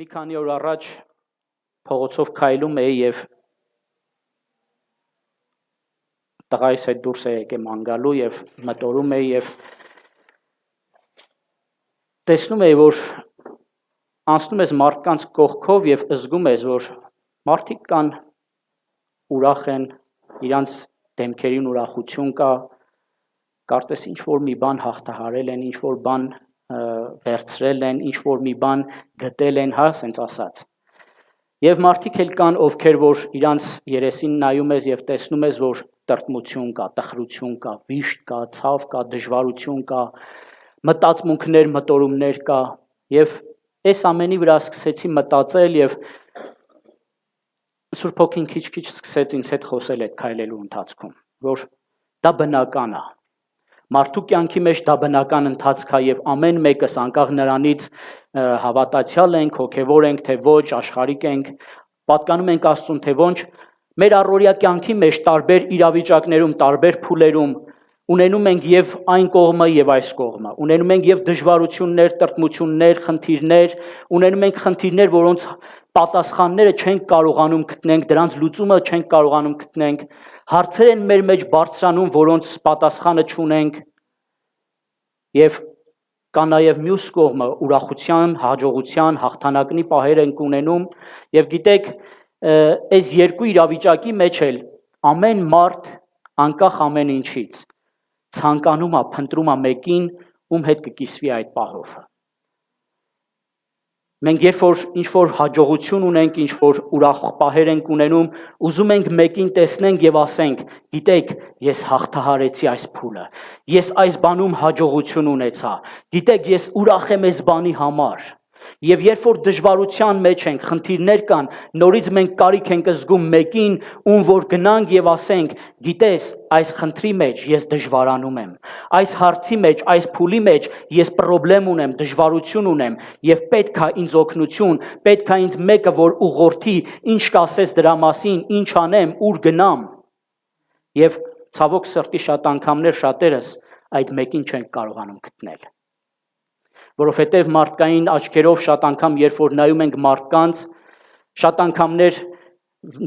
Մի քանի օր առաջ փողոցով քայլում էի եւ տղայիս հետ դուրս եկեմ անգալու եւ մտորում էի եւ տեսնում էի, որ անցնում ես մարդկանց կողքով եւ զգում ես, որ մարդիկ կան, ուրախ են, իրանց դեմքերին ուրախություն կա, կարծես ինչ-որ մի բան հաղթահարել են, ինչ-որ բան վերցրել են, ինչ-որ մի բան գտել են, հա, սենց ասած։ Եվ մարդիկ էլ կան, ովքեր որ իրանց երեսին նայում ես եւ տեսնում ես, որ տրտմություն կա, տխրություն կա, վիշտ կա, ցավ կա, դժվարություն կա, մտածմունքներ, մտորումներ կա, եւ այս ամենի վրա սկսեցի մտածել եւ Սուրբ Հոգին քիչ-քիչ սկսեց ինձ հետ խոսել այդ քայլելու ընթացքում, որ դա բնական է։ Մարդու կյանքի մեջ դա բնական ընթացք է եւ ամեն մեկս անկախ նրանից հավատացյալ ենք, հոգեվոր ենք, թե ոչ, աշխարհիկ ենք, պատկանում ենք Աստծուն, թե ոչ, մեր առօրյա կյանքի մեջ տարբեր իրավիճակներում, տարբեր փուլերում ունենում ենք եւ այն կողմը եւ այս կողմը, ունենում ենք եւ դժվարություններ, տրտմություններ, խնդիրներ, ունենում ենք խնդիրներ, որոնց պատասխանները չենք կարողանում գտնենք, դրանց լուծումը չենք կարողանում գտնենք, հարցեր են մեր մեջ բարձրանում, որոնց պատասխանը չունենք, եւ կա նաեւ մյուս կողմը, ուրախության, հաջողության, հաղթանակնի պահեր ենք ունենում, եւ գիտեք, այս երկու իրավիճակի մեջ էլ ամեն մարդ անկախ ամեն ինչից ցանկանում է, փնտրում է մեկին, ում հետ կկիսվի այդ պահով։ Մենք երբ որ ինչ-որ հաջողություն ունենք, ինչ-որ ուրախ պահեր ենք ունենում, ուզում ենք մեկին տեսնենք եւ ասենք, գիտեք, ես հաղթահարեցի այս փուլը, ես այս բանում հաջողություն ունեցա, գիտեք, ես ուրախ եմ այս բանի համար։ Եվ երբ որ դժվարության մեջ ենք, խնդիրներ կան, նորից մենք կարիք ենք զգում մեկին, ում որ գնանք եւ ասենք, գիտես, այս խնդրի մեջ ես դժվարանում եմ, այս հարցի մեջ, այս փուլի մեջ ես պրոբլեմ ունեմ, դժվարություն ունեմ եւ պետք է ինձ օգնություն, պետք է ինձ մեկը որ ուղղորդի, ինչ կասես դրա մասին, ինչ անեմ, ուր գնամ։ Եվ ցավոք սրտի շատ անգամներ շատերս այդ մեկին չենք կարողանում գտնել։ Որովհետև մարդկային աչքերով շատ անգամ երբ որ նայում ենք մարդկանց, շատ անգամներ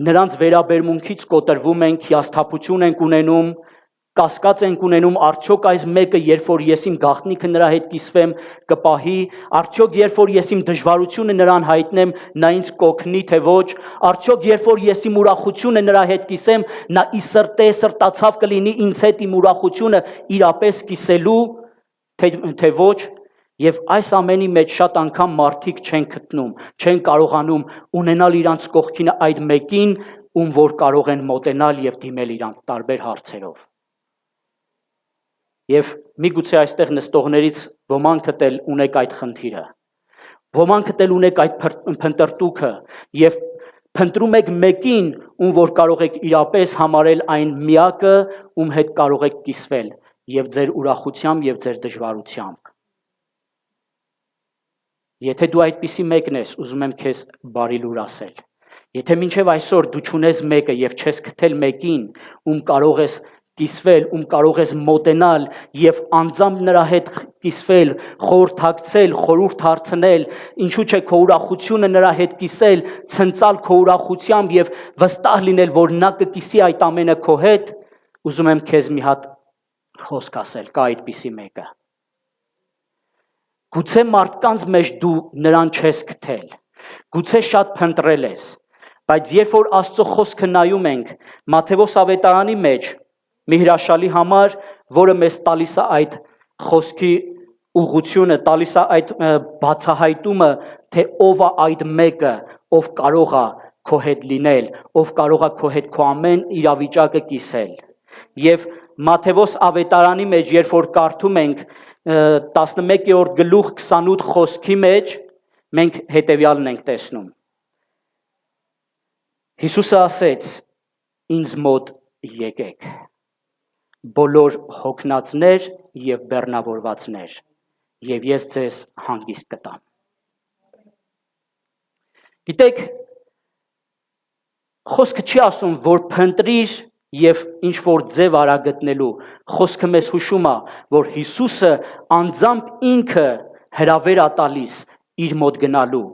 նրանց վերաբերմունքից կոտրվում ենք, հիասթափություն ենք ունենում, կասկած ենք ունենում, արդյոք այս մեկը երբ որ ես իմ գաղտնիքը նրա հետ կիսվեմ, կպահի, արդյոք երբ որ ես իմ դժվարությունը նրան հայտնեմ, նա ինձ կօգնի, թե ոչ, արդյոք երբ որ ես իմ ուրախությունը նրա հետ կիսեմ, նա ի սրտե սրտացավ կլինի ինձ հետ իմ ուրախությունը իրապես կիսելու, թե ոչ։ Եվ այս ամենի մեջ շատ անգամ մարդիկ չեն գտնում, չեն կարողանում ունենալ իրանց կողքին այդ մեկին, ում որ կարող են մոտենալ եւ դիմել իրանց տարբեր հարցերով։ Եվ միգուցե այստեղ նստողներից ոմանք էլ ունեք այդ խնդիրը, ոմանք էլ ունեք այդ փնտրտուքը եւ փնտրում եք մեկին, ում որ կարող եք իրապես համարել այն միակը, ում հետ կարող եք կիսվել եւ ձեր ուրախությամբ եւ ձեր դժվարությամբ։ Եթե դու այդպիսի մեկն ես, ուզում եմ քեզ բարի լուր ասել։ Եթե մինչև այսօր դու չունես մեկը եւ չես գտել մեկին, ում կարող ես կիսվել, ում կարող ես մոտենալ եւ անձամբ նրա հետ կիսվել, խորհրդակցել, խորհուրդ հարցնել, ինչու՞ չէ քո ուրախությունը նրա հետ կիսել, ցնցալ քո ուրախությամբ եւ վստահ լինել, որ նա կկիսի այդ ամենը քո հետ, ուզում եմ քեզ մի հատ խոսք ասել, կա այդպիսի մեկը։ Գուցե մարդկանց մեջ դու նրան չես գտել, գուցե շատ փնտրել ես, բայց երբ որ Աստծո խոսքը նայում ենք Մատթեոս ավետարանի մեջ, մի հրաշալի համար, որը մեզ տալիս է այդ խոսքի ուղղությունը, տալիս է այդ բացահայտումը, թե ով է այդ մեկը, ով կարող է քո հետ լինել, ով կարող է քո հետ քո ամեն իրավիճակը կիսել։ Եվ Մատթեոս ավետարանի մեջ, երբ որ կարդում ենք 11-րդ գլուխ 28 խոսքի մեջ, մենք հետևյալն ենք տեսնում։ Հիսուսը ասեց. ինձ մոտ եկեք, բոլոր հոգնածներ եւ բեռնավորվածներ, եւ ես ձեզ հանգիստ կտամ։ Գիտեք, խոսքը չի ասում, որ փնտրիր եւ ինչ որ ձև արա գտնելու, խոսքը մեզ հուշում է, որ Հիսուսը անձամբ ինքը հրավեր է տալիս իր մոտ գնալու,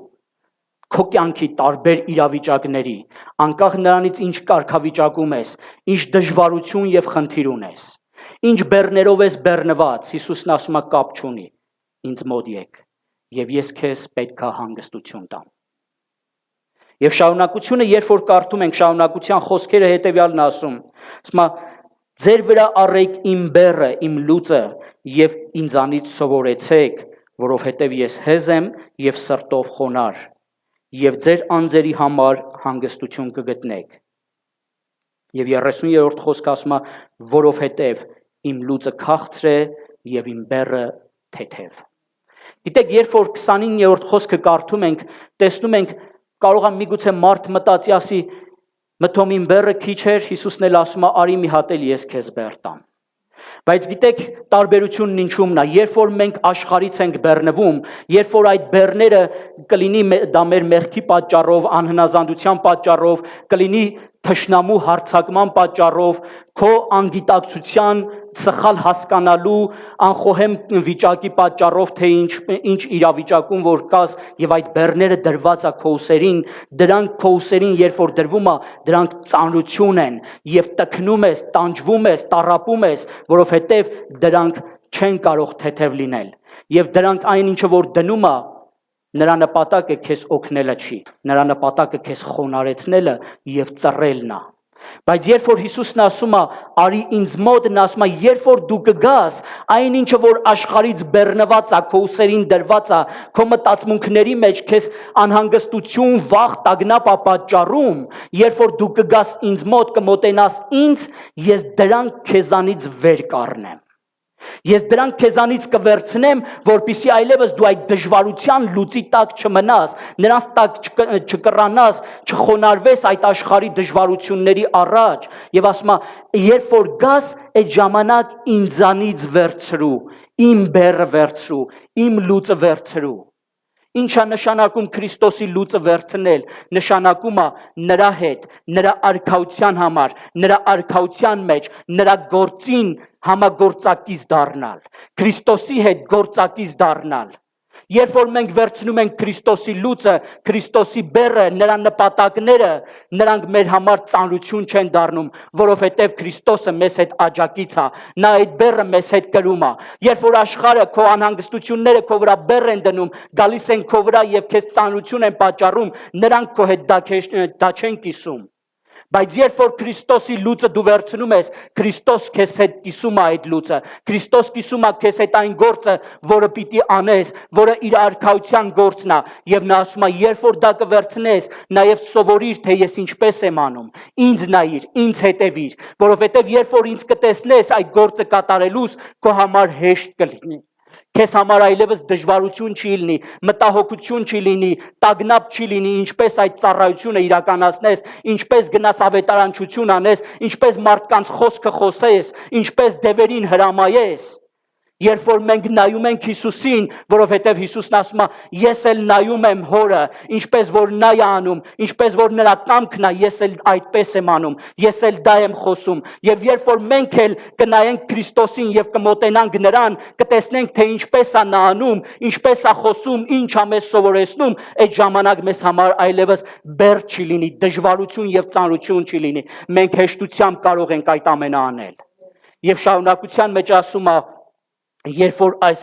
քո կյանքի տարբեր իրավիճակների, անկախ նրանից ինչ կարգավիճակում ես, ինչ դժվարություն եւ խնդիր ունես, ինչ բեռներով ես բեռնված, Հիսուսն ասում է կապ չունի, ինձ մոտ եկ, եւ ես քեզ պետքա հանգստություն տամ։ Եվ շարունակությունը, երբ որ կարդում ենք շարունակության խոսքերը, հետեւյալն ասում, ասում է ձեր վրա առեք իմ բեռը, իմ լուծը եւ ինձանից սովորեցեք, որովհետեւ ես հեզ եմ եւ սրտով խոնար, եւ ձեր անձերի համար հանգստություն կգտնեք։ Եվ 30-րդ խոսքը ասում է, որովհետեւ իմ լուծը քաղցր է եւ իմ բեռը թեթև։ Գիտեք, երբ որ 29-րդ խոսքը կարդում ենք, տեսնում ենք, կարող է միգուցե մարդ մտածի ասի, մթոմ իմ բեռը քիչ էր, Հիսուսն էլ ասում է, արի մի հատ էլ ես քեզ բեռ տամ։ Բայց գիտեք, տարբերությունն ինչումն է, երբ որ մենք աշխարհից ենք բեռնվում, երբ որ այդ բեռները կլինի դա մեր մեղքի պատճառով, անհնազանդության պատճառով, կլինի թշնամու հարձակման պատճառով, քո անգիտակցության սխալ հասկանալու, անխոհեմ վիճակի պատճառով, թե ինչ իրավիճակում որ կաս եւ այդ բեռները դրված է քո ուսերին, դրանք քո ուսերին երբ որ դրվում է, դրանք ծանրություն են եւ տքնում ես, տանջվում ես, տառապում ես, որովհետեւ դրանք չեն կարող թեթև լինել եւ դրանք այն ինչը որ դնում է նրա նպատակը քեզ օգնելը չի, նրա նպատակը քեզ խոնարեցնելը եւ ծռելն է։ Բայց երբ որ Հիսուսն ասում է, արի ինձ մոտ, նա ասում է, երբ որ դու կգաս, այն ինչը որ աշխարհից բեռնված է, քո ուսերին դրված է, քո մտածմունքների մեջ քեզ անհանգստություն, վախ, տագնապ է պատճառում, երբ որ դու կգաս ինձ մոտ, կմոտենաս ինձ, ես դրանք քեզանից վեր կառնեմ։ Ես դրանք քեզանից կվերցնեմ, որպեսզի այլևս դու այդ դժվարության լուծի տակ չմնաս, նրանց տակ չկռանաս, չխոնարհվես այդ աշխարհի դժվարությունների առաջ, եւ ասում է, երբ որ գաս, այդ ժամանակ ինձանից վերցրու, իմ բեռը վերցրու, իմ լուծը վերցրու։ Ինչ է նշանակում Քրիստոսի լուծը վերցնել, նշանակում է նրա հետ, նրա արքայության համար, նրա արքայության մեջ, նրա գործին համագործակից դառնալ, Քրիստոսի հետ գործակից դառնալ։ Երբ որ մենք վերցնում ենք Քրիստոսի լուծը, Քրիստոսի բեռը, նրա նպատակները, նրանք մեր համար ծանրություն չեն դառնում, որովհետև Քրիստոսը մեզ հետ աջակից է, նա այդ բեռը մեզ հետ կրում է։ Երբ որ աշխարհը քո անհանգստությունները քո վրա բեռ են դնում, գալիս են քո վրա եւ քեզ ծանրություն են պատճառում, նրանք քո հետ դա չեն կիսում։ Բայց երբ որ Քրիստոսի լուծը դու վերցնում ես, Քրիստոս քեզ հետ կիսում է այդ լուծը, Քրիստոս կիսում է քեզ հետ այն գործը, որը պիտի անես, որը իր արքայության գործն է, եւ նա ասում է, երբ որ դա կվերցնես, նաեւ սովորիր, թե ես ինչպես եմ անում, ինձ նայիր, ինձ հետևիր, որովհետեւ երբ որ ինձ կտեսնես այդ գործը կատարելուս, քո համար հեշտ կլինի։ Քեզ համար այլևս դժվարություն չի լինի, մտահոգություն չի լինի, տագնապ չի լինի, ինչպես այդ ծառայությունը իրականացնես, ինչպես գնաս ավետարանչություն անես, ինչպես մարդկանց խոսքը խոսես, ինչպես դևերին հրամայես։ Երբ որ մենք նայում ենք Հիսուսին, որովհետև Հիսուսն ասում է, ես էլ նայում եմ Հորը, ինչպես որ նա է անում, ինչպես որ նրա կամքն է, ես էլ այդպես եմ անում, ես էլ դա եմ խոսում։ Եվ երբ որ մենք էլ կնայենք Քրիստոսին եւ կմոտենանք նրան, կտեսնենք, թե ինչպես է նա անում, ինչպես է խոսում, ինչ է մեզ սովորեցնում, այդ ժամանակ մեզ համար այլևս բեռ չի լինի, դժվարություն եւ ծանրություն չի լինի։ Մենք հեշտությամբ կարող ենք այդ ամենը անել։ Եվ շարունակության մեջ ասում է, երբ որ այս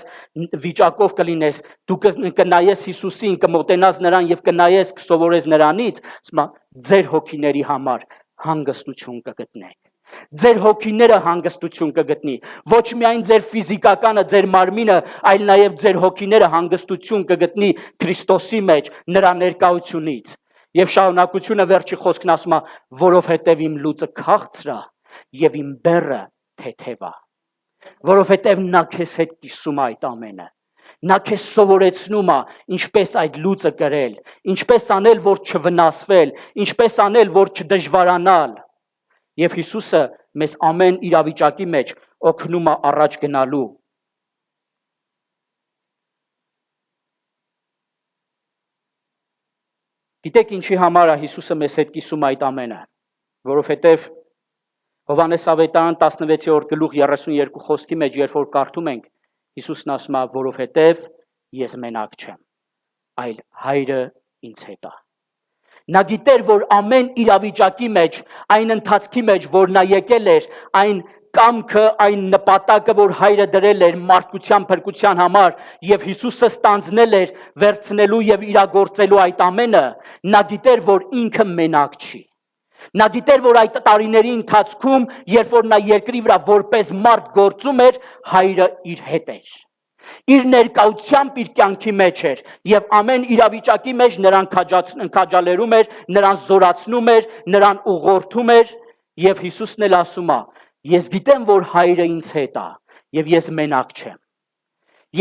վիճակով կլինես, դու կնայես Հիսուսին, կմոտենաս նրան եւ կնայես, կսովորես նրանից, ասում է, ձեր հոգիների համար հանգստություն կգտնեք։ Ձեր հոգիները հանգստություն կգտնի, ոչ միայն ձեր ֆիզիկականը, ձեր մարմինը, այլ նաեւ ձեր հոգիները հանգստություն կգտնի Քրիստոսի մեջ, նրա ներկայությունից։ Եվ շարունակությունը վերջի խոսքն ասում է, որովհետեւ իմ լուծը քաղցր է եւ իմ բեռը թեթև է։ Որովհետև նա քեզ հետ կիսում է այդ ամենը։ Նա քեզ սովորեցնում է ինչպես այդ լուծը կրել, ինչպես անել, որ չվնասվել, ինչպես անել, որ չդժվարանալ։ Եվ Հիսուսը մեզ ամեն իրավիճակի մեջ օգնում է առաջ գնալու։ Գիտեք ինչի համար է Հիսուսը մեզ հետ կիսում այդ ամենը, որովհետև Հովհաննես ավետարան 16-րդ գլուխ 32 խոսքի մեջ, երբ որ կարդում ենք, Հիսուսն ասում է, որովհետև ես մենակ չեմ, այլ Հայրը ինձ հետ է։ Նա գիտեր, որ ամեն իրավիճակի մեջ, այն ընթացքի մեջ, որ նա եկել էր, այն կամքը, այն նպատակը, որ հայրը դրել էր մարդկության փրկության համար եւ Հիսուսը ստանձնել էր վերցնելու եւ իրագործելու այդ ամենը, նա գիտեր, որ ինքը մենակ չի։ Նա գիտեր, որ այդ տարիների ընթացքում, երբ որ նա երկրի վրա որպես մարդ գործում էր, հայրը իր հետ էր։ Իր ներկայությամբ իր կյանքի մեջ էր եւ ամեն իրավիճակի մեջ նրան քաջալերում էր, նրան զորացնում էր, նրան ուղղորդում էր եւ Հիսուսն էլ ասում է. ես գիտեմ, որ հայրը ինձ հետ է եւ ես մենակ չեմ։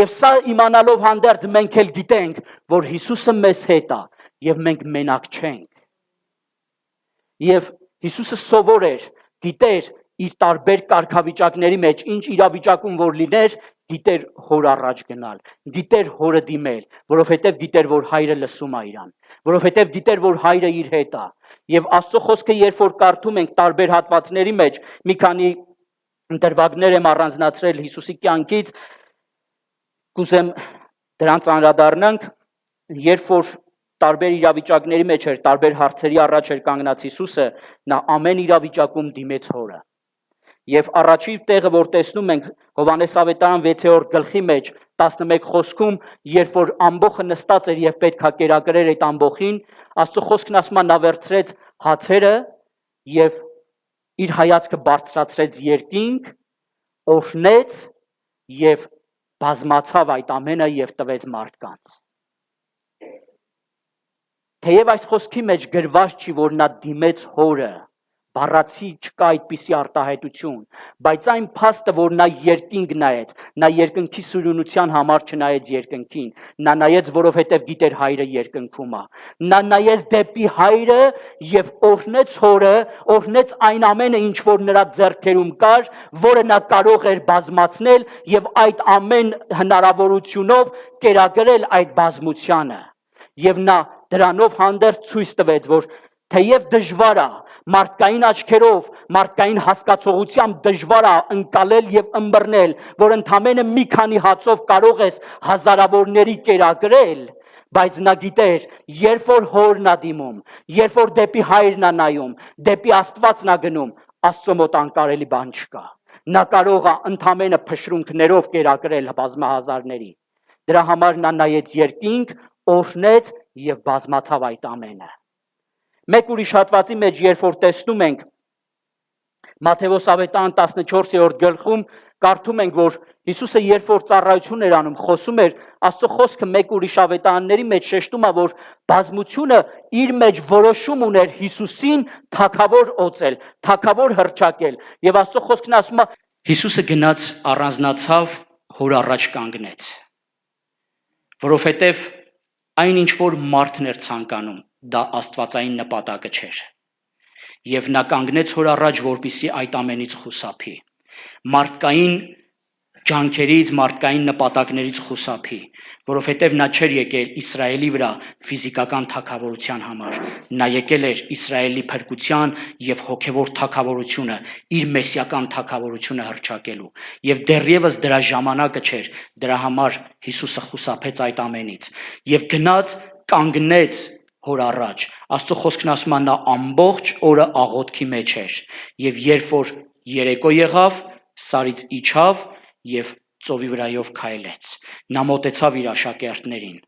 Եվ սա իմանալով հանդերձ մենք էլ գիտենք, որ Հիսուսը մեզ հետ է եւ մենք մենակ չենք։ Եվ Հիսուսը սովոր էր, գիտեր իր տարբեր կարգավիճակների մեջ, ինչ իրավիճակում որ լիներ, գիտեր հոր առաջ գնալ, գիտեր հորը դիմել, որովհետև գիտեր, որ հայրը լսում է իրան, որովհետև գիտեր, որ հայրը իր հետ է։ Եվ Աստծո խոսքը, երբ որ կարդում ենք տարբեր հատվածների մեջ, մի քանի դրվագներ եմ առանձնացրել Հիսուսի կյանքից, կուզեմ դրանց անդրադառնանք, երբ որ տարբեր իրավիճակների մեջ էր, տարբեր հարցերի առաջ էր կանգնած Հիսուսը, նա ամեն իրավիճակում դիմեց հորը։ Եվ առաջի տեղը, որ տեսնում ենք Հովհաննես ավետարան 6-րդ գլխի մեջ 11 խոսքում, երբ որ ամբոխը նստած էր եւ պետք է կերակրեր այդ ամբոխին, Աստծո խոսքն ասում է նա վերցրեց հացերը եւ իր հայացքը բարձրացրեց երկինք, օրհնեց եւ բազմացավ այդ ամենը եւ տվեց մարդկանց։ Թեև այս խոսքի մեջ գրված չի, որ նա դիմեց հորը, բառացի չկա այդպիսի արտահայտություն, բայց այն փաստը, որ նա երկինք նայեց, նա երկնքի սուրունության համար չնայեց երկնքին, նա նայեց, որովհետև գիտեր հայրը երկնքում է, նա նայեց դեպի հայրը եւ օրհնեց հորը, օրհնեց այն ամենը, ինչ որ նրա ձեռքերում կար, որը նա կարող էր բազմացնել եւ այդ ամեն հնարավորությունով կերակրել այդ բազմությանը։ Եվ նա դրանով հանդերձ ցույց տվեց, որ թեև դժվար է, մարդկային աչքերով, մարդկային հասկացողությամբ դժվար է ընկալել եւ ըմբռնել, որ ընդամենը մի քանի հացով կարող ես հազարավորների կերակրել, բայց նա գիտեր, երբ որ հորն է դիմում, երբ որ դեպի հայրն է նայում, դեպի Աստվածն է գնում, Աստծո մոտ անկարելի բան չկա։ Նա կարող է ընդամենը փշրունքներով կերակրել բազմահազարների։ Դրա համար նա նայեց երկինք, օրհնեց եւ բազմացավ այդ ամենը։ Մեկ ուրիշ հատվածի մեջ, երբ որ տեսնում ենք Մատթեոս ավետարան 14-րդ գլխում, կարդում ենք, որ Հիսուսը երբ որ ծառայություն էր անում, խոսում էր, Աստծո խոսքը մեկ ուրիշ ավետարանների մեջ շեշտում է, որ բազմությունը իր մեջ որոշում ուներ Հիսուսին թագավոր օծել, թագավոր հռչակել։ Եվ Աստծո խոսքն ասում է, Հիսուսը գնաց առանձնացավ, հոր առաջ կանգնեց, որովհետև այն ինչ որ մարդն էր ցանկանում, դա աստվածային նպատակը չէր։ Եվ նա կանգնեց հոր առաջ, որպեսզի այդ ամենից խուսափի։ Մարդկային ջանքերից, մարդկային նպատակներից խուսափի, որովհետև նա չէր եկել Իսրայելի վրա ֆիզիկական թագավորության համար։ Նա եկել էր Իսրայելի փրկության եւ հոգեվոր թագավորությունը, իր մեսիական թագավորությունը հռչակելու։ Եվ դեռևս դրա ժամանակը չէր, դրա համար Հիսուսը խուսափեց այդ ամենից եւ գնաց կանգնեց հոր առաջ։ Աստծո խոսքն ասում է նա ամբողջ օրը աղոթքի մեջ էր եւ երբ որ երեկո եղավ, սարից իջավ եւ ծովի վրայով քայլեց։ Նա մոտեցավ իր աշակերտներին։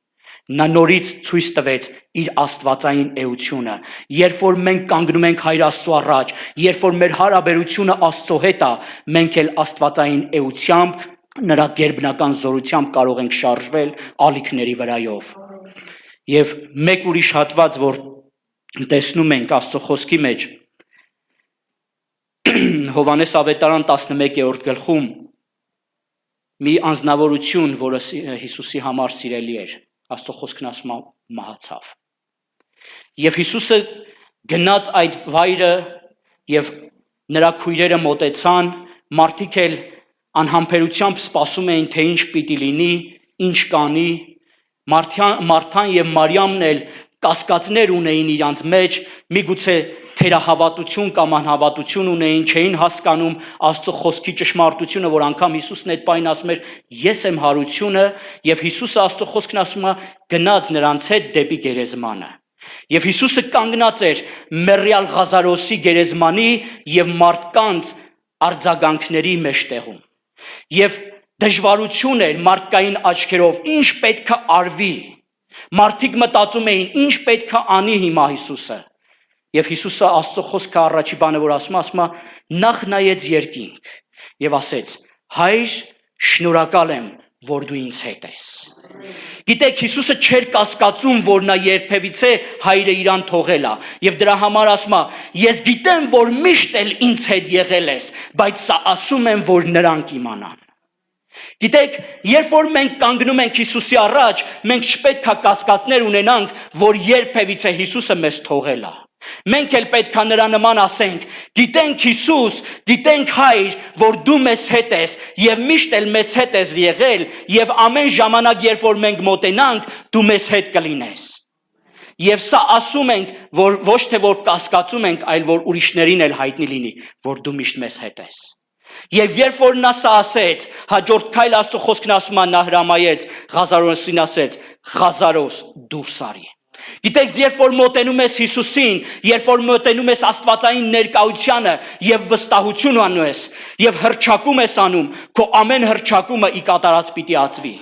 Նա նորից ցույց տվեց իր աստվածային էությունը։ Երբ որ մենք կանգնում ենք Հայր Աստծո առաջ, երբ որ մեր հարաբերությունը Աստծո հետ է, մենք էլ աստվածային էությամբ, նրա գերբնական զորությամբ կարող ենք շարժվել ալիքների վրայով։ Եվ մեկ ուրիշ հատված, որ տեսնում ենք Աստծո խոսքի մեջ, Հովհաննես ավետարան 11-րդ գլխում մի անձնավորություն, որը Հիսուսի համար սիրելի էր, Աստծո խոսքն ասում է մահացավ։ Եվ Հիսուսը գնաց այդ վայրը եւ նրա քույրերը մոտեցան, մարդիկ էլ անհամբերությամբ սպասում էին, թե ինչ պիտի լինի, ինչ կանի։ Մարթան եւ Մարիամն էլ կասկածներ ունեին իրանց մեջ, միգուցե թերահավատություն կամ անհավատություն ունեին, չէին հասկանում Աստծո խոսքի ճշմարտությունը, որ անգամ Հիսուսն այդ պայն ասում էր. ես եմ հարությունը, եւ Հիսուսը Աստծո խոսքն ասում է, գնաց նրանց հետ դեպի գերեզմանը։ Եվ Հիսուսը կանգնած էր մեռյալ Ղազարոսի գերեզմանի եւ մարդկանց արձագանքների մեջտեղում։ Եվ դժվարություն էր մարդկային աչքերով, ինչ պետք է արվի։ Մարդիկ մտածում էին, ինչ պետք է անի հիմա Հիսուսը։ Եվ Հիսուսը Աստծո խոսքը առաջի բանը, որ ասում է, նախ նայեց երկինք եւ ասեց. հայր, շնորհակալ եմ, որ դու ինձ հետ ես։ Գիտեք, Հիսուսը չէր կասկածում, որ նա երբևիցե հայրը իրան թողել է, եւ դրա համար ասում է. ես գիտեմ, որ միշտ էլ ինձ հետ եղել ես, բայց սա ասում եմ, որ նրանք իմանան։ Գիտեք, երբ որ մենք կանգնում ենք Հիսուսի առաջ, մենք չպետք է կասկածներ ունենանք, որ երբևիցե Հիսուսը մեզ թողել է։ Մենք էլ պետք է նրա նման ասենք. գիտենք Հիսուս, գիտենք Հայր, որ դու մեզ հետ ես եւ միշտ էլ մեզ հետ ես եղել եւ ամեն ժամանակ, երբ որ մենք մոտենանք, դու մեզ հետ կլինես։ Եվ սա ասում ենք, որ ոչ թե որ կասկածում ենք, այլ որ ուրիշներին էլ հայտնի լինի, որ դու միշտ մեզ հետ ես։ Եվ երբ որ նա սա ասեց, հաջորդ քայլ Աստծո խոսքն ասում է, նա հրամայեց Ղազարոսին, ասեց. Ղազարոս, դուրս արի։ Գիտեք, երբ որ մոտենում ես Հիսուսին, երբ որ մոտենում ես Աստվածային ներկայությանը եւ վստահություն անում ես եւ հռչակում ես անում, քո ամեն հռչակումը ի կատարած պիտի ածվի։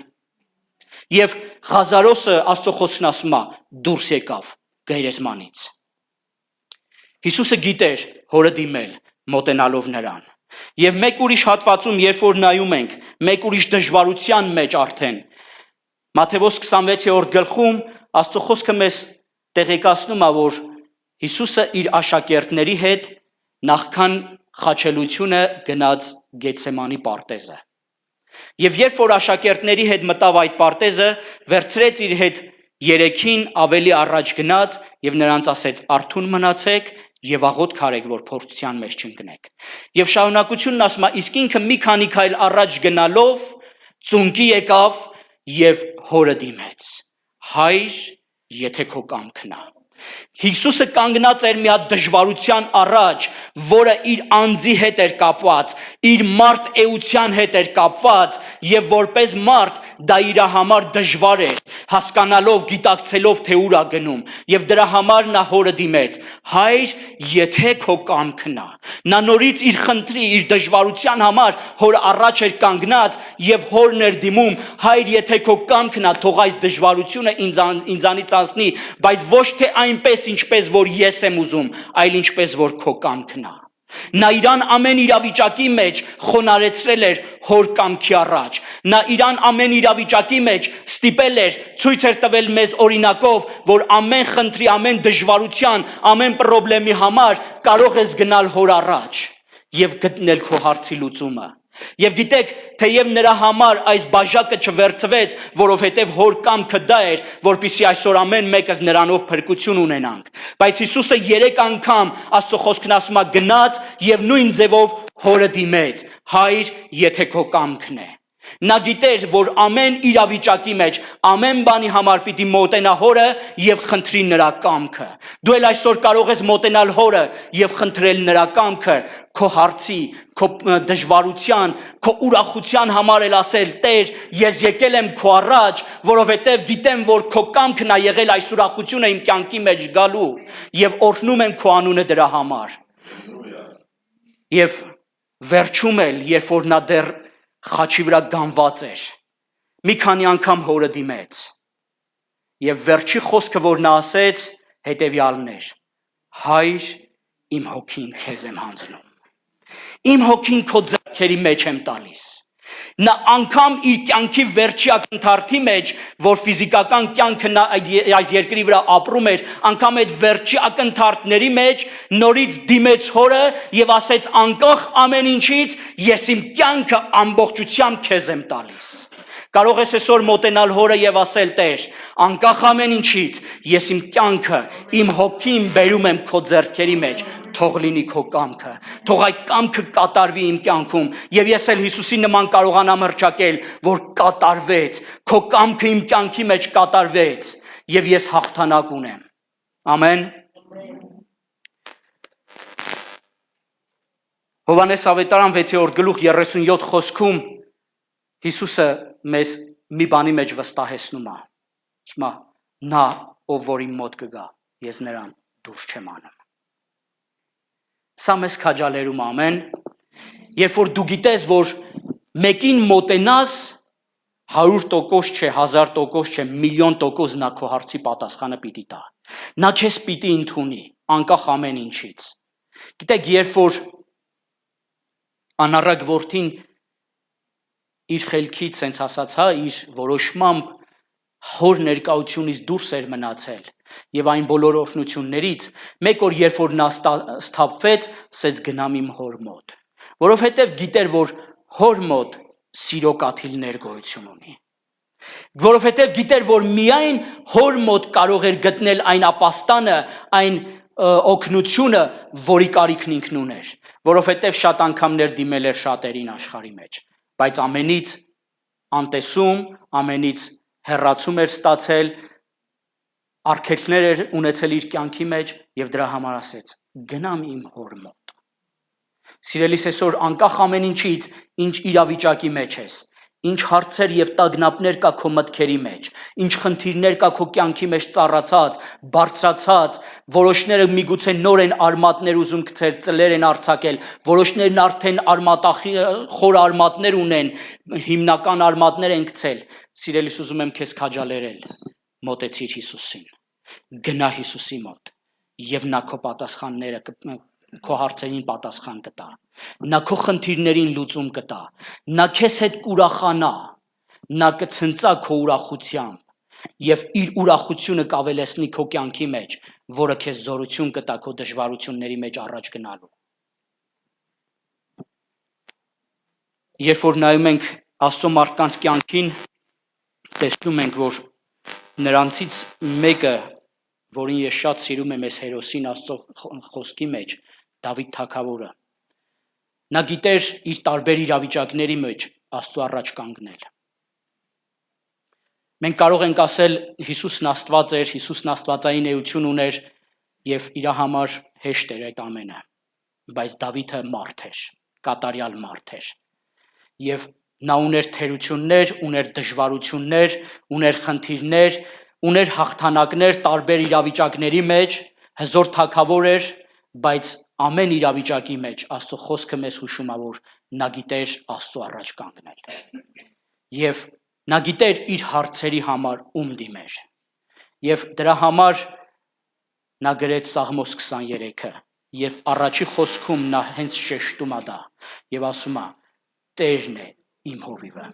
Եվ Ղազարոսը Աստծո խոսքն ասում է, դուրս եկավ գերեզմանից։ Հիսուսը գիտեր հորը դիմել, մոտենալով նրան։ Եվ մեկ ուրիշ հատվածում, երբ որ նայում ենք, մեկ ուրիշ դժվարության մեջ արդեն, Մատթեոս 26-րդ գլխում Աստծո խոսքը մեզ տեղեկացնում է, որ Հիսուսը իր աշակերտների հետ նախքան խաչելությունը գնաց Գեթսեմանի պարտեզը։ Եվ երբ որ աշակերտների հետ մտավ այդ պարտեզը, վերցրեց իր հետ երեքին, ավելի առաջ գնաց եւ նրանց ասեց. արթուն մնացեք եւ աղոթք արեք, որ փորձության մեջ չընկնեք։ Եվ շարունակությունն ասում է, իսկ ինքը մի քանի քայլ առաջ գնալով ծունկի եկավ եւ հորը դիմեց. հայր, եթե քո կամքն է։ Հիսուսը կանգնած էր մի հատ դժվարության առաջ, որը իր անձի հետ էր կապված, իր մարդ էության հետ էր կապված, եւ որպես մարդ դա իր համար դժվար էր, հասկանալով, գիտակցելով, թե ուր է գնում, եւ դրա համար նա հորը դիմեց. հայր, եթե քո կամքն է։ Նա նորից իր խնդրի, իր դժվարության համար հոր առաջ էր կանգնած եւ հորն էր դիմում. հայր, եթե քո կամքն է, թող այս դժվարությունը ինձանից անցնի, բայց ոչ թե այնպես, ինչպես որ ես եմ ուզում, այլ ինչպես որ քո կամքն է։ Նա իրան ամեն իրավիճակի մեջ խոնարհեցրել էր հոր կամքի առաջ։ Նա իրան ամեն իրավիճակի մեջ ստիպել էր, ցույց էր տվել մեզ օրինակով, որ ամեն խնդրի, ամեն դժվարության, ամեն խնդրի համար կարող ես գնալ հոր առաջ եւ գտնել քո հարցի լուծումը։ Եվ գիտեք, թեև նրա համար այս բաժակը չվերցվեց, որովհետև հոր կամքը դա էր, որպեսզի այսօր ամեն մեկս նրանով փրկություն ունենանք։ Բայց Հիսուսը 3 անգամ Աստծո խոսքն ասում է գնաց եւ նույն ձևով հորը դիմեց. հայր, եթե քո կամքն է։ Նա գիտեր, որ ամեն իրավիճակի մեջ, ամեն բանի համար պիտի մոտենա հորը եւ խնդրի նրա կամքը։ Դու էլ այսօր կարող ես մոտենալ հորը եւ խնդրել նրա կամքը, քո հարցի, քո դժվարության, քո ուրախության համար էլ ասել. Տեր, ես եկել եմ քո առաջ, որովհետեւ գիտեմ, որ քո կամքն է եղել այս ուրախությունը իմ կյանքի մեջ գալու եւ օրհնում եմ քո անունը դրա համար։ Եվ վերջում էլ, երբ որ նա դեռ խաչի վրա գանված էր, մի քանի անգամ հորը դիմեց եւ վերջի խոսքը, որ նա ասեց, հետեւյալն էր. հայր, իմ հոգին քեզ եմ հանձնում, իմ հոգին քո ձեռքերի մեջ եմ տալիս։ Նա անգամ իր կյանքի վերջի ակնթարթի մեջ, որ ֆիզիկական կյանքը նա այս երկրի վրա ապրում էր, անգամ այդ վերջի ակնթարթների մեջ նորից դիմեց հորը եւ ասեց. անկախ ամեն ինչից ես իմ կյանքը ամբողջությամբ քեզ եմ տալիս։ Կարող ես այսօր մոտենալ հորը եւ ասել. Տեր, անկախ ամեն ինչից ես իմ կյանքը, իմ հոգին բերում եմ քո ձեռքերի մեջ, թող լինի քո կամքը, թող այդ կամքը կատարվի իմ կյանքում եւ ես էլ Հիսուսի նման կարողանամ հռչակել, որ կատարվեց, քո կամքը իմ կյանքի մեջ կատարվեց եւ ես հաղթանակ ունեմ։ Ամեն։ Հովհաննես ավետարան 6-րդ գլուխ 37 խոսքում Հիսուսը մեզ մի բանի մեջ վստահեցնում է։ Չմա, նա ով որ իմ մոտ կգա, ես նրան դուրս չեմ անում։ Սա մեզ քաջալերում, ամեն։ Երբ որ դու գիտես, որ մեկին մոտենաս 100% չէ, 1000% չէ, միլիոն տոկոս նա քո հարցի պատասխանը պիտի տա։ Նա քեզ պիտի ընդունի, անկախ ամեն ինչից։ Գիտեք, երբ որ անառակ որդին իր խելքից սենց ասած, հա, իր որոշմամբ հոր ներկայությունից դուրս էր մնացել եւ այն բոլոր օրհնություններից, մեկ օր երբ որ նա սթափվեց, ասեց գնամ իմ հոր մոտ, որովհետեւ գիտեր, որ հոր մոտ սիրո կաթիլներ գոյություն ունի, որովհետեւ գիտեր, որ միայն հոր մոտ կարող էր գտնել այն ապաստանը, այն օգնությունը, որի կարիքն ինքն ուներ, որովհետեւ շատ անգամներ դիմել էր շատերին աշխարհի մեջ, բայց ամենից անտեսում, ամենից հեռացում էր ստացել, արգելքներ էր ունեցել իր կյանքի մեջ եւ դրա համար ասեց. գնամ իմ հոր մոտ։ Սիրելիս, այսօր անկախ ամեն ինչից, ինչ իրավիճակի մեջ ես, ինչ հարցեր եւ տագնապներ կա քո մտքերի մեջ, ինչ խնդիրներ կա քո կյանքի մեջ ծառացած, բարձրացած, որոշները միգուցե նոր են արմատներ ուզում գցել, ծլեր են արձակել, որոշներն արդեն խոր արմատներ ունեն, հիմնական արմատներ են գցել։ Սիրելիս, ուզում եմ քեզ քաջալերել, մոտեցիր Հիսուսին, գնա Հիսուսի մոտ եւ նա քո պատասխանները քո հարցերին պատասխան կտա, նա քո խնդիրներին լուծում կտա, նա քեզ հետ կուրախանա, նա կցնծա քո ուրախությամբ եւ իր ուրախությունը կավելեցնի քո կյանքի մեջ, որը քեզ զորություն կտա քո դժվարությունների մեջ առաջ գնալու։ Երբ որ նայում ենք Աստծո մարդկանց կյանքին, տեսնում ենք, որ նրանցից մեկը, որին ես շատ սիրում եմ, այս հերոսին Աստծո խոսքի մեջ, Դավիթ թագավորը, նա գիտեր իր տարբեր իրավիճակների մեջ Աստծո առաջ կանգնել։ Մենք կարող ենք ասել Հիսուսն Աստված էր, Հիսուսն Աստվածային էություն ուներ եւ իր համար հեշտ էր այդ ամենը, բայց Դավիթը մարդ էր, կատարյալ մարդ էր։ Եվ նա ուներ թերություններ, ուներ դժվարություններ, ուներ խնդիրներ, ուներ հաղթանակներ տարբեր իրավիճակների մեջ, հզոր թագավոր էր, բայց ամեն իրավիճակի մեջ Աստծո խոսքը մեզ հուշում է, որ նա գիտեր Աստծո առաջ կանգնել։ Եվ նա գիտեր իր հարցերի համար ում դիմեր։ Եվ դրա համար նա գրեց Սաղմոս 23-ը, եւ առաջի խոսքում նա հենց շեշտում է դա եւ ասում է. Տերն է իմ հովիվը։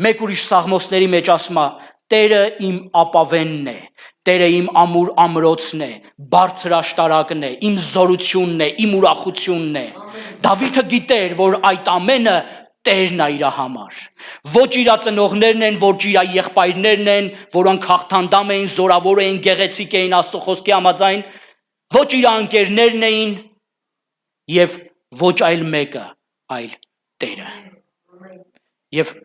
Մեկ ուրիշ Սաղմոսների մեջ ասում է. Տերը իմ ապավենն է, Տերը իմ ամուր ամրոցն է, բարձր աշտարակն է, իմ զորությունն է, իմ ուրախությունն է։ Դավիթը գիտեր, որ այդ ամենը Տերն է իր համար։ Ոչ իր ծնողներն են, ոչ իր եղբայրներն են, որոնք հաղթանդամ էին, զորավոր էին, գեղեցիկ էին Աստծո խոսքի համաձայն, ոչ իր անկերներն էին եւ ոչ այլ մեկը, այլ Տերը։ Եվ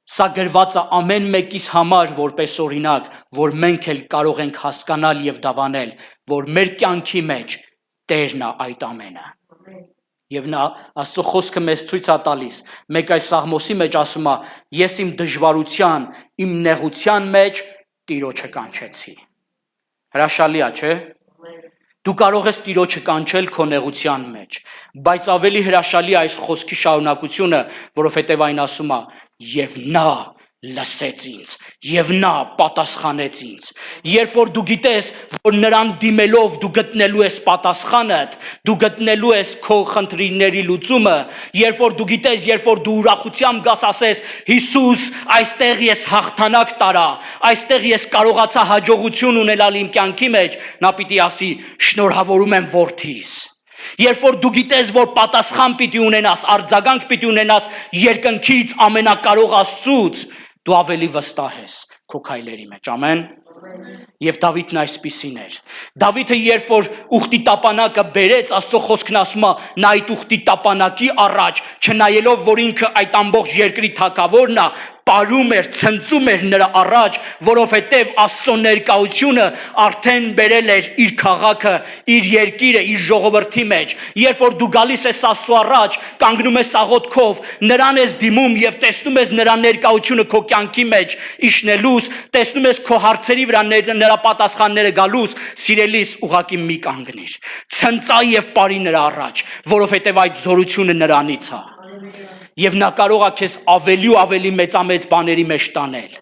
սա գրված է ամեն մեկիս համար որպես օրինակ, որ մենք էլ կարող ենք հասկանալ եւ դավանել, որ մեր կյանքի մեջ Տերն է այդ ամենը։ Եվ նա Աստծո խոսքը մեզ ցույց է տալիս, մեկ այս Սաղմոսի մեջ ասում է. ես իմ դժվարության, իմ նեղության մեջ Տիրոջը կանչեցի։ Հրաշալի է, չէ՞։ Դու կարող ես Տիրոջը կանչել քո նեղության մեջ, բայց ավելի հրաշալի է այս խոսքի շարունակությունը, որովհետև այն ասում է. եւ նա լսեց ինձ, եւ նա պատասխանեց ինձ։ Երբ որ դու գիտես, որ նրան դիմելով դու գտնելու ես պատասխանդ, դու գտնելու ես քո խնդիրների լուծումը, երբ որ դու գիտես, երբ որ դու ուրախությամբ գաս ասես. Հիսուս, այստեղ ես հաղթանակ տարա, այստեղ ես կարողացա հաջողություն ունենալ իմ կյանքի մեջ, նա պիտի ասի. շնորհավորում եմ որդիս։ Երբ որ դու գիտես, որ պատասխան պիտի ունենաս, արձագանք պիտի ունենաս երկնքից ամենակարող Աստծուց, դու ավելի վստահ ես քո քայլերի մեջ, ամեն։ Եվ Դավիթն այսպիսին էր։ Դավիթը երբ որ ուխտի տապանակը բերեց, Աստծո խոսքն ասում է, նա այդ ուխտի տապանակի առաջ, չնայելով որ ինքը այդ ամբողջ երկրի թագավորն է, Պարում էր, ցնծում էր նրա առաջ, որովհետև Աստծո ներկայությունը արդեն բերել էր իր քաղաքը, իր երկիրը, իր ժողովրդի մեջ։ Երբ որ դու գալիս ես Աստծո առաջ, կանգնում ես աղոթքով, նրան ես դիմում եւ տեսնում ես նրա ներկայությունը քո կյանքի մեջ իջնելուս, տեսնում ես քո հարցերի վրա նրա պատասխանները գալուս, սիրելիս, ուղղակի մի կանգնիր։ Ցնծա եւ բարի նրա առաջ, որովհետև այդ զորությունը նրանից է։ Եվ նա կարող է քեզ ավելի ու ավելի մեծամեծ բաների մեջ տանել։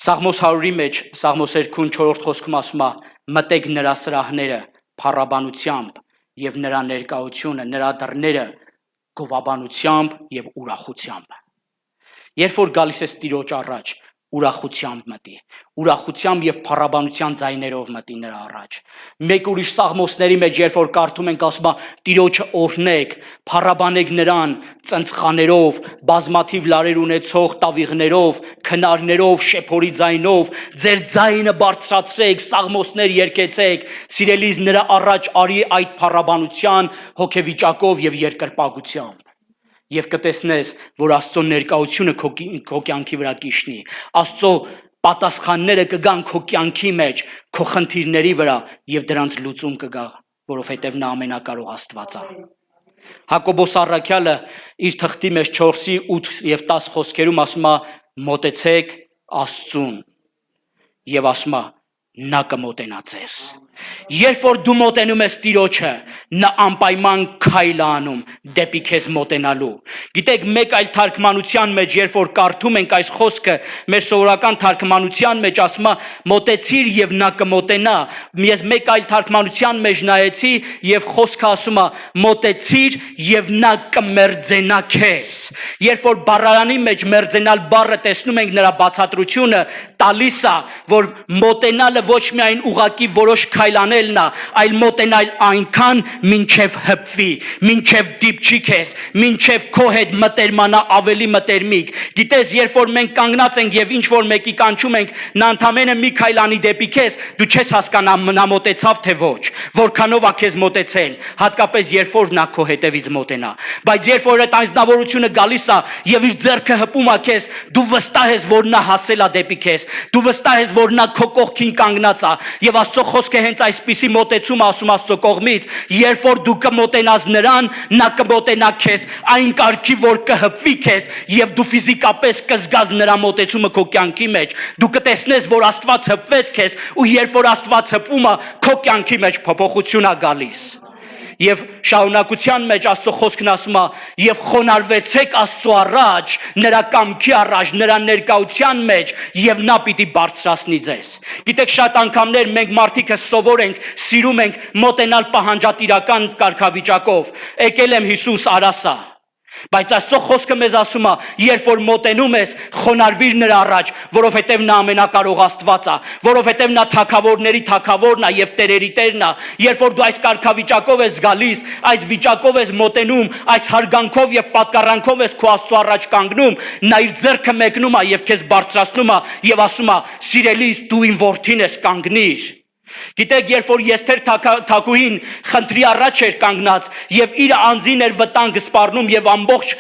Սաղմոս 100-ի մեջ, Սաղմոս 2-ն 4-րդ խոսքում ասում է. մտեք նրա սրահները փառաբանությամբ եւ նրա ներկայությունը, նրա դռները գովաբանությամբ եւ ուրախությամբ։ Երբ որ գալիս ես Տիրոջ առաջ, ուրախությամբ մտի, ուրախությամբ եւ փառաբանության ձայներով մտի նրա առաջ։ Մեկ ուրիշ սաղմոսների մեջ, երբ որ կարդում ենք, ասում է Տիրոջը օրհնեք, փառաբանեք նրան ծնծխաներով, բազմաթիվ լարեր ունեցող տավիղներով, քնարներով, շեփորի ձայնով, ձեր ձայնը բարձրացրեք, սաղմոսներ երգեցեք, սիրելիս նրա առաջ արի այդ փառաբանության հոգեվիճակով եւ երկրպագությամբ։ Եվ կտեսնես, որ Աստծո ներկայությունը քո կյանքի վրա կիջնի, Աստծո պատասխանները կգան քո կյանքի մեջ, քո խնդիրների վրա եւ դրանց լուծում կգա, որովհետեւ նա ամենակարող Աստված է։ Հակոբոս առաքյալը իր թղթի մեջ 4-ի 8 եւ 10 խոսքերում ասում է. մոտեցեք Աստծուն եւ ասում է նա կմոտենա ձեզ։ Երբ որ դու մոտենում ես Տիրոջը, նա անպայման քայլ է անում դեպի քեզ մոտենալու։ Գիտեք, մեկ այլ թարգմանության մեջ, երբ որ կարդում ենք այս խոսքը, մեր սովորական թարգմանության մեջ ասում է մոտեցիր եւ նա կմոտենա։ Ես մեկ այլ թարգմանության մեջ նայեցի եւ խոսքը ասում է մոտեցիր եւ նա կմերձենա քեզ։ Երբ որ բառարանի մեջ մերձենալ բառը տեսնում ենք նրա բացատրությունը, տալիս է, որ մոտենալը ոչ միայն ուղակի որոշ քայլ անելն է, այլ մոտենալ այնքան մինչև հպվի, մինչև դիպչի քեզ, մինչև քո հետ մտերմանա ավելի մտերմիկ։ Գիտես, երբ որ մենք կանգնած ենք եւ ինչ որ մեկի կանչում ենք, նա ընդամենը մի քայլ անի դեպի քեզ, դու չես հասկանա նա մոտեցավ թե ոչ, որքանով է քեզ մոտեցել, հատկապես երբ որ նա քո հետևից մոտենա։ Բայց երբ որ այդ անձնավորությունը գալիս է եւ իր ձեռքը հպում է քեզ, դու վստահ ես, որ նա հասել է դեպի քեզ, դու վստահ ես, որ նա քո կողքին կանգնած է եւ Աստծո խոսքը հենց այսպիսի մոտեցում ասում Աստծո կողմից, երբ որ դու կմոտենաս նրան, նա կմոտենա քեզ այն կարգի, որ կհպվի քեզ եւ դու ֆիզիկապես կզգաս նրա մոտեցումը քո կյանքի մեջ։ Դու կտեսնես, որ Աստված հպվեց քեզ ու երբ որ Աստված հպվում է, քո կյանքի մեջ փոփոխություն է գալիս։ Եվ շարունակության մեջ Աստծո խոսքն ասում է. եւ խոնարհվեցեք Աստծո առաջ, նրա կամքի առաջ, նրա ներկայության մեջ եւ նա պիտի բարձրացնի ձեզ։ Գիտեք, շատ անգամներ մենք մարդիկը սովոր ենք, սիրում ենք մոտենալ պահանջատիրական կարգավիճակով։ Եկել եմ Հիսուս արասա։ Բայց Աստծո խոսքը մեզ ասում է, երբ որ մոտենում ես, խոնարհվիր նրա առաջ, որովհետև նա ամենակարող Աստված է, որովհետև նա թագավորների թագավորն է եւ տերերի տերն է։ Երբ որ դու այս կարգավիճակով ես գալիս, այս վիճակով ես մոտենում, այս հարգանքով եւ պատկառանքով ես քո Աստծո առաջ կանգնում, նա իր ձեռքը մեկնում է եւ քեզ բարձրացնում է եւ ասում է. «Սիրելիս, դու իմ որդին ես, կանգնիր»։ Գիտեք, երբ որ Եստեր թագուհին խնդրի առաջ էր կանգնած եւ իր անձին էր վտանգ սպառնում եւ ամբողջ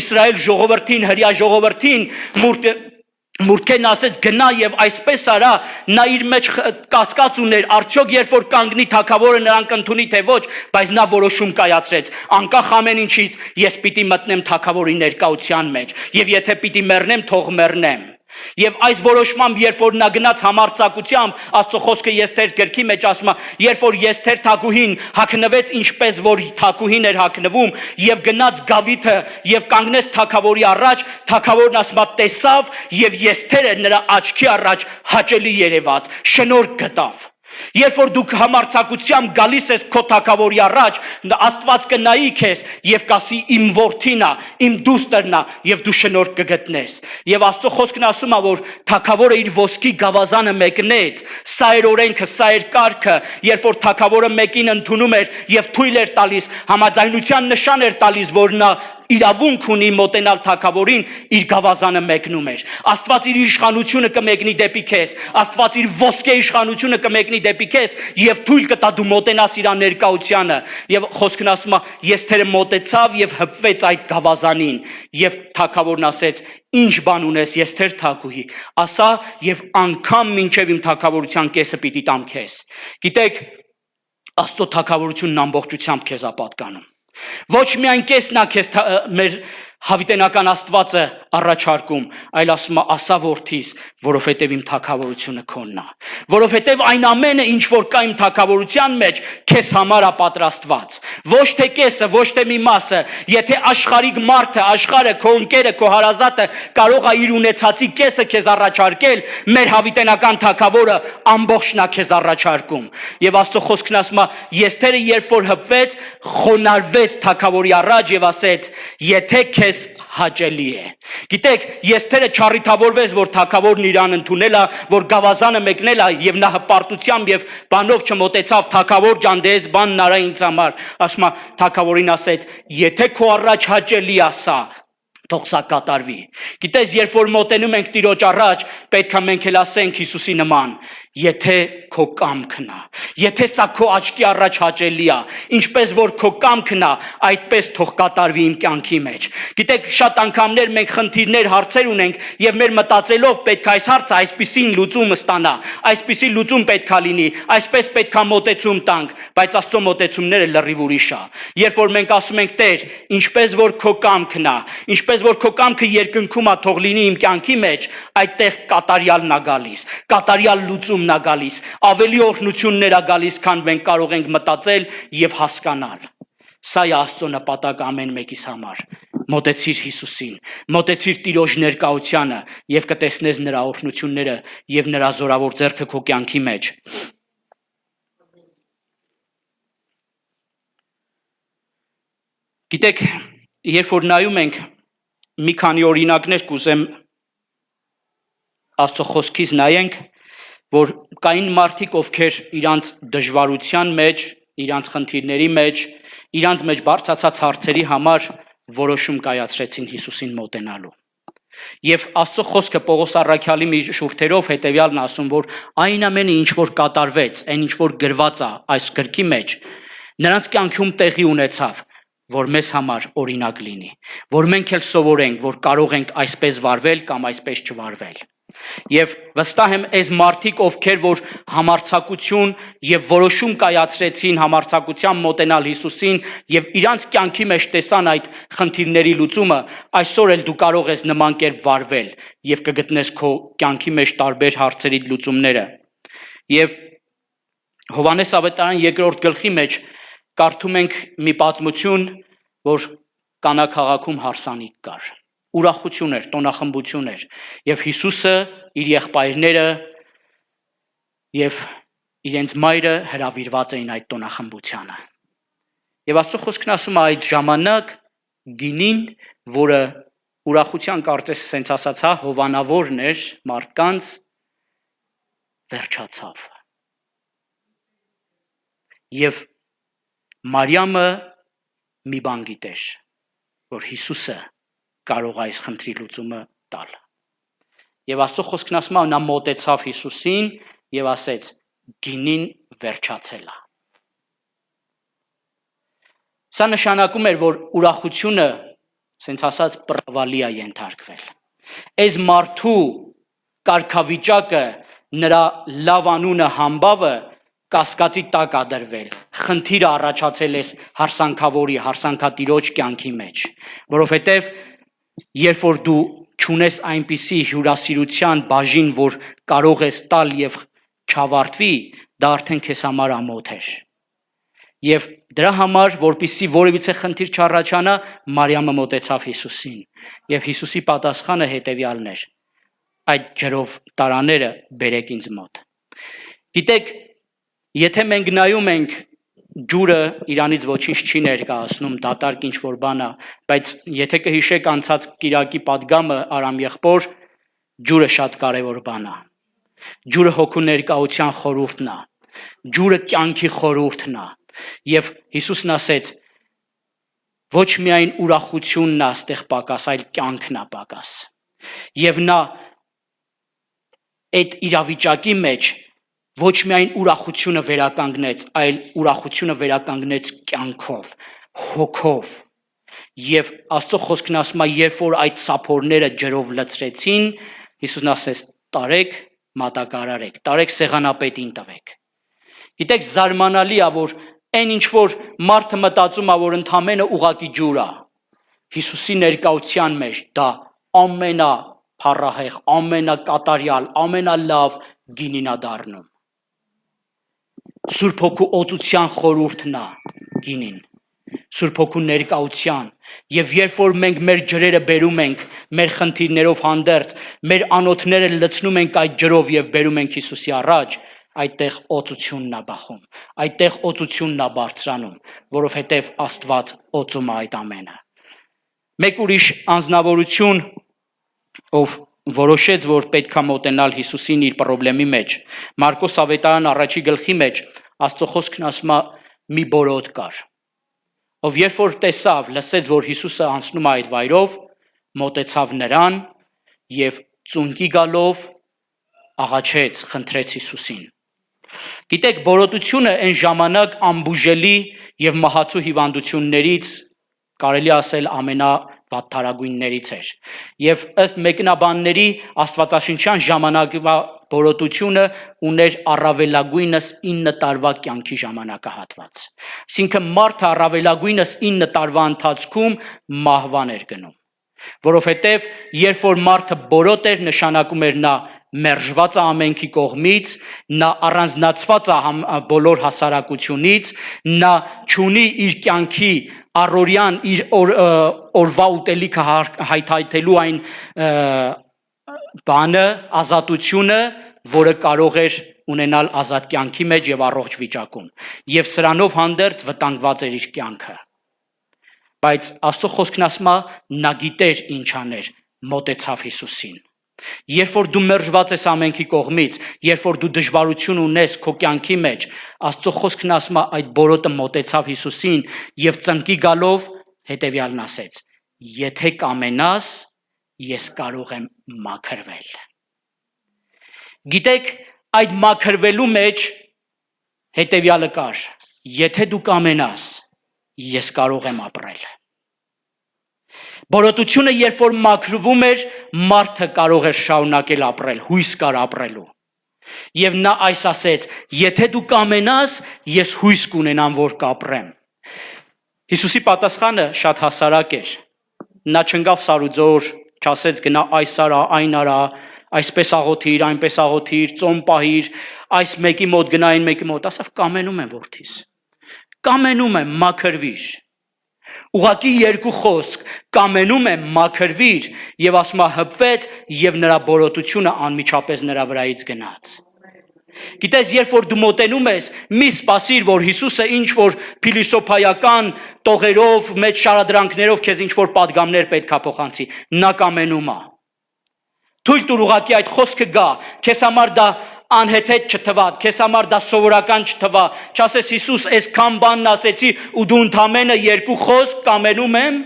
Իսրայել ժողովրդին, հրյա ժողովրդին մուրքեն ասեց գնա եւ այսպես արա, նա իր մեջ կասկած ուներ, արդյոք երբ որ կանգնի թագավորը նրան կընդունի թե ոչ, բայց նա որոշում կայացրեց, անկախ ամեն ինչից ես պիտի մտնեմ թագավորի ներկայության մեջ եւ եթե պիտի մեռնեմ, թող մեռնեմ։ Եվ այս որոշմամբ, երբ որ նա գնաց համարձակությամբ, Աստծո խոսքը Եստեր գրքի մեջ ասում է, երբ որ Եստեր թագուհին հագնվեց ինչպես որ թագուհին էր հագնվում եւ գնաց գավիթը եւ կանգնեց թագավորի առաջ, թագավորն ասում է տեսավ եւ Եստերը նրա աչքի առաջ հաճելի երևաց, շնորհք գտավ։ Երբ որ դու համարձակությամբ գալիս ես քո թագավորի առաջ, Աստված կնայի քեզ եւ կասի իմ որդին է, իմ դուստրն է եւ դու շնորհք կգտնես։ Եվ Աստծո խոսքն ասում է, որ թագավորը իր ոսկի գավազանը մեկնեց, սա էր օրենքը, սա էր կարգը, երբ որ թագավորը մեկին ընդունում էր եւ թույլ էր տալիս, համաձայնության նշան էր տալիս, որ նա իրավունք ունի մոտենալ թագավորին, իր գավազանը մեկնում էր։ Աստված իր իշխանությունը կմեկնի դեպի քեզ, Աստված իր ոսկե իշխանությունը կմեկնի դեպի քեզ եւ թույլ կտա դու մոտենաս իր ներկայությանը։ Եվ խոսքն ասում է, Եստերը մոտեցավ եւ հպվեց այդ գավազանին, եւ թագավորն ասեց. Ինչ բան ունես, Եստեր թագուհի, ասա եւ անգամ մինչեւ իմ թագավորության կեսը պիտի տամ քեզ։ Գիտեք, Աստծո թագավորությունն ամբողջությամբ քեզ է պատկանում։ Ոչ միայն կեսն է քեզ մեր հավիտենական Աստվածը առաջարկում, այլ ասում է ասա որդիս, որովհետև իմ թագավորությունը քոնն է, որովհետև այն ամենը, ինչ որ կա իմ թագավորության մեջ, քեզ համար է պատրաստված, ոչ թե կեսը, ոչ թե մի մասը, եթե աշխարհիկ մարդը, աշխարհը, քո ընկերը, քո հարազատը կարող է իր ունեցածի կեսը քեզ առաջարկել, մեր հավիտենական թագավորը ամբողջն է քեզ առաջարկում։ Եվ Աստծո խոսքն ասում է, Եստերը երբ որ հպվեց, խոնարհվեց թագավորի առաջ եւ ասեց. եթե քեզ հաճելի է։ Գիտեք, Եստերը չառիթավորվեց, որ թագավորն իրան ընդունել է, որ գավազանը մեկնել է եւ նա հպարտությամբ եւ բանով չմոտեցավ, թագավոր ջան, դե էս բանն արա ինձ համար։ Ասում է, թագավորին ասեց, եթե քո առաջ հաճելի է սա, թող սա կատարվի։ Գիտես, երբ որ մոտենում ենք Տիրոջ առաջ, պետք է մենք էլ ասենք Հիսուսի նման, եթե քո կամքն է, եթե սա քո աչքի առաջ հաճելի է, ինչպես որ քո կամքն է, այդպես թող կատարվի իմ կյանքի մեջ։ Գիտեք, շատ անգամներ մենք խնդիրներ, հարցեր ունենք եւ մեր մտածելով պետք է այս հարցը այսպեսին լուծումը ստանա, այսպեսի լուծում պետք է լինի, այսպես պետք է մոտեցում տանք, բայց Աստծո մոտեցումները լրիվ ուրիշ է։ Երբ որ մենք ասում ենք Տեր, ինչպես որ քո կամքն է, ինչպես որ քո կամքը երկնքում է, թող լինի իմ կյանքի մեջ, այդտեղ կատարյալն է գալիս, կատարյալ լուծումն է գալիս, ավելի օրհնություններ է գալիս, քան մենք կարող ենք մտածել եւ հասկանալ։ Սա է Աստծո նպատակը ամեն մեկիս համար։ Մոտեցիր Հիսուսին, մոտեցիր Տիրոջ ներկայությանը եւ կտեսնես նրա օրհնությունները եւ նրա զորավոր ձեռքը քո կյանքի մեջ։ Գիտեք, երբ որ նայում ենք մի քանի օրինակներ կուզեմ Աստծո խոսքից նայենք, որ կային մարդիկ, ովքեր իրանց դժվարության մեջ, իրանց խնդիրների մեջ, իրանց մեջ բարձրացած հարցերի համար որոշում կայացրեցին Հիսուսին մոտենալու։ Եվ Աստծո խոսքը Պողոս առաքյալի մի շուրթերով հետևյալն ասում, որ այն ամենը, ինչ որ կատարվեց, այն ինչ որ գրված է այս գրքի մեջ, նրանց կյանքում տեղի ունեցավ, որ մեզ համար օրինակ լինի, որ մենք էլ սովորենք, որ կարող ենք այսպես վարվել կամ այսպես չվարվել։ Եվ վստահ եմ, այս մարդիկ, ովքեր որ համարձակություն եւ որոշում կայացրեցին համարձակությամբ մոտենալ Հիսուսին եւ իրանց կյանքի մեջ տեսան այդ խնդիրների լուծումը, այսօր էլ դու կարող ես նման կերպ վարվել եւ կգտնես քո կյանքի մեջ տարբեր հարցերի լուծումները։ Եվ Հովհաննես ավետարան 2-րդ գլխի մեջ կարդում ենք մի պատմություն, որ Կանա քաղաքում հարսանիք կար։ Ուրախություն էր, տոնախմբություն էր, եւ Հիսուսը, իր եղբայրները եւ իրենց մայրը հրավիրված էին այդ տոնախմբությանը։ Եվ Աստծո խոսքն ասում է այդ ժամանակ գինին, որը ուրախության կարծես սենց ասած, հովանավորն էր մարդկանց, վերջացավ։ Եվ Մարիամը մի բան գիտեր, որ Հիսուսը կարող է այս խնդրի լուծումը տալ։ Եվ Աստծո խոսքն ասում է, նա մոտեցավ Հիսուսին եւ ասեց. գինին վերջացել է։ Սա նշանակում էր, որ ուրախությունը, սենց ասած, պրավալի է ենթարկվել։ Այս մարդու կարգավիճակը, նրա լավ անունը, համբավը կասկածի տակ է դրվել, խնդիրը առաջացել է հարսանքավորի, հարսանքատիրոջ կյանքի մեջ, որովհետև երբ որ դու չունես այնպիսի հյուրասիրության բաժին, որ կարող ես տալ եւ չավարտվի, դա արդեն քեզ համար ամոթ էր։ Եվ դրա համար, որպեսզի որևիցե խնդիր չառաջանա, Մարիամը մոտեցավ Հիսուսին, եւ Հիսուսի պատասխանը հետեւյալն էր. այդ ջրով տարաները բերեք ինձ մոտ։ Գիտեք, եթե մենք նայում ենք ջուրը իրանից ոչինչ չի ներկայացնում, դատարկ ինչ որ բան է, բայց եթե կհիշեք անցած կիրակի պատգամը Արամ եղբոր, ջուրը շատ կարևոր բան է։ Ջուրը հոգու ներկայության խորհուրդն է, ջուրը կյանքի խորհուրդն է։ Եվ Հիսուսն ասեց, Ոչ միայն ուրախությունն է այստեղ պակաս, այլ կյանքն է պակաս։ Եվ նա այդ իրավիճակի մեջ ոչ միայն ուրախությունը վերականգնեց, այլ ուրախությունը վերականգնեց կյանքով, հոգով։ Եվ Աստծո խոսքն ասում է, երբ որ այդ սափորները ջրով լցրեցին, Հիսուսն ասեց. տարեք, մատակարարեք, տարեք սեղանապետին տվեք։ Գիտեք, զարմանալի է, որ այն ինչ որ մարդը մտածում է, որ ընդամենը ուղակի ջուր է, Հիսուսի ներկայության մեջ դա ամենափառահեղ, ամենակատարյալ, ամենալավ գինին է դառնում։ Սուրբ Հոգու օծության խորհուրդն է գինին, Սուրբ Հոգու ներկայության, եւ երբ որ մենք մեր ջրերը բերում ենք մեր խնդիրներով հանդերձ, մեր անոթները լցնում ենք այդ ջրով եւ բերում ենք Հիսուսի առաջ, այդտեղ օծությունն է բախում, այդտեղ օծությունն է բարձրանում, որովհետեւ Աստված օծում է այդ ամենը։ Մեկ ուրիշ անձնավորություն, ով որոշեց, որ պետք է մոտենալ Հիսուսին իր խնդրի մեջ, Մարկոս ավետարան առաջի գլխի մեջ Աստծո խոսքն ասում է մի բորոդ կար, ով երբ որ տեսավ, լսեց, որ Հիսուսը անցնում է այդ վայրով, մոտեցավ նրան եւ ծունկի գալով աղաչեց, խնդրեց Հիսուսին։ Գիտեք, բորոտությունը այն ժամանակ ամբուժելի եւ մահացու հիվանդություններից կարելի ասել ամենավատթարագույններից էր։ Եվ ըստ մեկնաբանների աստվածաշնչյան ժամանակվա բորոտությունը ուներ առավելագույնս 9 տարվա կյանքի ժամանակահատված։ Այսինքն մարդը առավելագույնս 9 տարվա ընթացքում մահվան էր գնում։ Որովհետև երբ որ մարդը բորոտ էր, նշանակում էր նա մերժված է ամենքի կողմից, նա առանձնացված է բոլոր հասարակությունից, նա չունի իր կյանքի առօրյան իր օրվա ուտելիքը հայթայթելու այն բանը, ազատությունը, որը կարող էր ունենալ ազատ կյանքի մեջ եւ առողջ վիճակում, եւ սրանով հանդերձ վտանգված էր իր կյանքը։ Բայց Աստծո խոսքն ասում է, նա գիտեր ինչ աներ, մոտեցավ Հիսուսին։ Երբ որ դու մերժված ես ամենքի կողմից, երբ որ դու դժվարություն ունես քո կյանքի մեջ, Աստծո խոսքն ասում է, այդ բորոտը մոտեցավ Հիսուսին եւ ծնկի գալով հետեւյալն ասեց. եթե կամենաս, ես կարող եմ մաքրվել։ Գիտեք, այդ մաքրվելու մեջ հետեւյալը կար. եթե դու կամենաս, ես կարող եմ ապրել։ Բորոտությունը երբ որ մաքրվում էր, մարդը կարող էր շարունակել ապրել, հույս կար ապրելու։ Եվ նա այս ասեց. եթե դու կամենաս, ես հույս կունենամ, որ կապրեմ։ Հիսուսի պատասխանը շատ հասարակ էր։ Նա չընկավ սարուձոր, չասեց գնա այս արա, այն արա, այսպես աղոթիր, այնպես աղոթիր, ծոմ պահիր, այս մեկի մոտ գնա, այն մեկի մոտ, ասավ կամենում եմ որդիս։ Կամենում եմ, մաքրվիր։ Ուղղակի երկու խոսք, կամենում եմ, մաքրվիր, եւ ասում է հպվեց եւ նրա բորոտությունը անմիջապես նրա վրայից գնաց։ Գիտես, երբ որ դու մոտենում ես, մի սպասիր, որ Հիսուսը ինչ որ փիլիսոփայական տողերով, մեծ շարադրանքներով քեզ ինչ որ պատգամներ պետքա փոխանցի, նա կամենում է։ Թույլ տուր ուղղակի այդ խոսքը գա, քեզ համար դա անհեթեթ չթվա, քեզ համար դա սովորական չթվա, չասես Հիսուս, այսքան բանն ասեցի ու դու ընդամենը երկու խոսք կամենում եմ։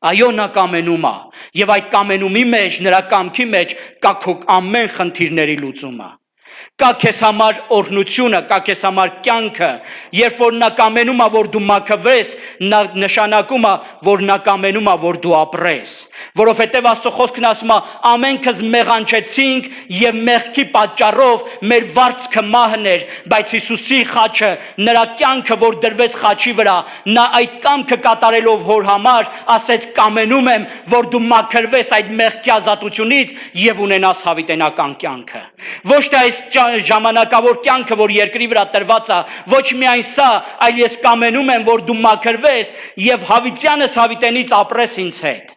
Այո, նա կամենում է, եւ այդ կամենումի մեջ, նրա կամքի մեջ կա քո ամեն խնդիրների լուծումը։ Կա քեզ համար օրհնությունը, կա քեզ համար կյանքը, երբ որ նա կամենում է, որ դու մաքրվես, նա նշանակում է, որ նա կամենում է, որ դու ապրես, որովհետև Աստծո խոսքն ասում է, ամենքս մեղանչեցինք եւ մեղքի պատճառով մեր վարձքը մահն էր, բայց Հիսուսի խաչը, նրա կյանքը, որ դրվեց խաչի վրա, նա այդ կամքը կատարելով հոր համար, ասեց կամենում եմ, որ դու մաքրվես այդ մեղքի ազատությունից եւ ունենաս հավիտենական կյանքը։ Ոչ թե այս ժամանակավոր կյանքը, որ երկրի վրա տրված է, ոչ միայն սա, այլ ես կամենում եմ, որ դու մաքրվես եւ հավիտյանս հավիտենից ապրես ինձ հետ։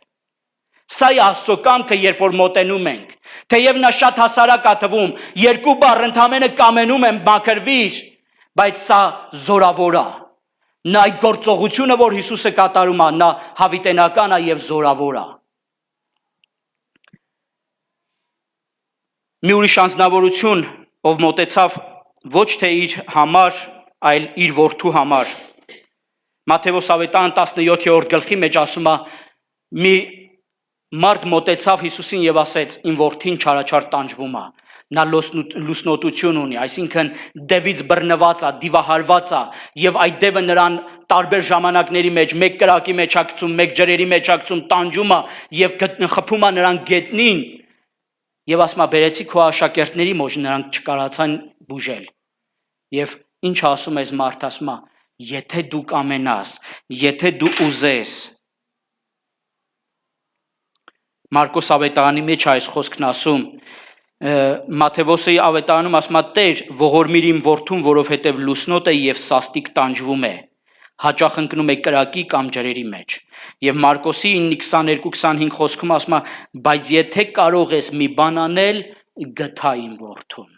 Սա է Աստծո կամքը, երբ որ մոտենում ենք։ Թեև նա շատ հասարակ է թվում, երկու բառ ընդամենը կամենում եմ, մաքրվիր, բայց սա զորավոր է։ Նա այդ գործողությունը, որ Հիսուսը կատարում է, նա հավիտենական է եւ զորավոր է։ Մի ուրիշ անձնավորություն, ով մոտեցավ ոչ թե իր համար, այլ իր որդու համար, Մատթեոս ավետարան 17-րդ գլխի մեջ ասում է մի մարդ մոտեցավ Հիսուսին եւ ասեց իմ որդին չարաչար տանջվում է նա լուսնոտություն ունի այսինքն դևից բռնված է դիվահարված է եւ այդ դևը նրան տարբեր ժամանակների մեջ մեկ կրակի մեջ ակցում մեկ ջրերի մեջ ակցում տանջում է եւ խփում է նրան գետնին եւ ասում է բերեցի քո աշակերտների մոտ նրանք չկարացան բուժել եւ ինչ ասում ես մարդ ասում է եթե դու կամենաս եթե դու ուզես Մարկոս ավետարանի մեջ այս խոսքն ասում Մատթեոսի ավետարանում ասում է Տեր ողորմիր իմ որդուն որովհետև լուսնոտ է եւ սաստիկ տանջվում է հաճախ ընկնում է կրակի կամ ջրերի մեջ եւ Մարկոսի 9:22-25 խոսքում ասում է բայց եթե կարող ես մի բան անել գթա իմ որդուն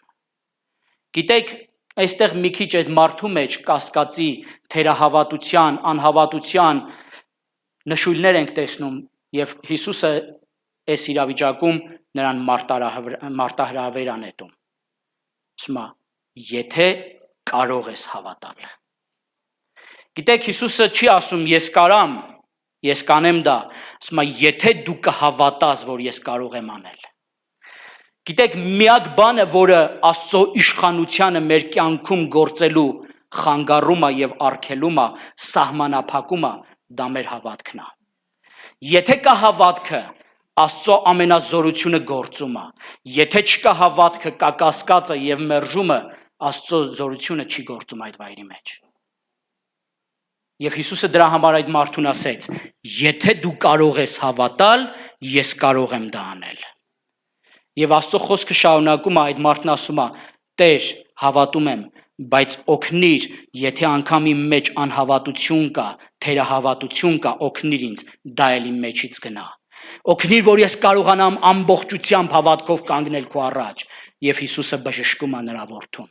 Գիտեք այստեղ մի քիչ այդ մարդու մեջ կասկածի թերահավատության անհավատության նշույլներ ենք տեսնում եւ Հիսուսը Այս իրավիճակում նրան մարտահրավեր անետում։ Ասում է, եթե կարող ես հավատալ։ Գիտեք, Հիսուսը չի ասում, ես կարամ, ես կանեմ դա, ասում է, եթե դու կհավատաս, որ ես կարող եմ անել։ Գիտեք, միակ բանը, որը Աստծո իշխանությանը մեր կյանքում գործելու խանգարում է եւ արգելում է, սահմանափակում է, դա մեր հավատքն է։ Եթե կա հավատքը, Աստծո ամենազորությունը գործում է։ Եթե չկա հավատքը, կա կասկածը եւ մերժումը, Աստծո զորությունը չի գործում այդ վայրի մեջ։ Եվ Հիսուսը դրա համար այդ մարդուն ասեց. Եթե դու կարող ես հավատալ, ես կարող եմ դա անել։ Եվ Աստծո խոսքը շարունակում է այդ մարդն ասում է. Տեր, հավատում եմ, բայց օգնիր, եթե անգամ իմ մեջ անհավատություն կա, թերահավատություն կա, օգնիր ինձ, դա էլ իմ մեջից գնա։ Օգնիր, որ ես կարողանամ ամբողջությամբ հավատքով կանգնել քո առաջ, եւ Հիսուսը բժշկում է նրա որդուն։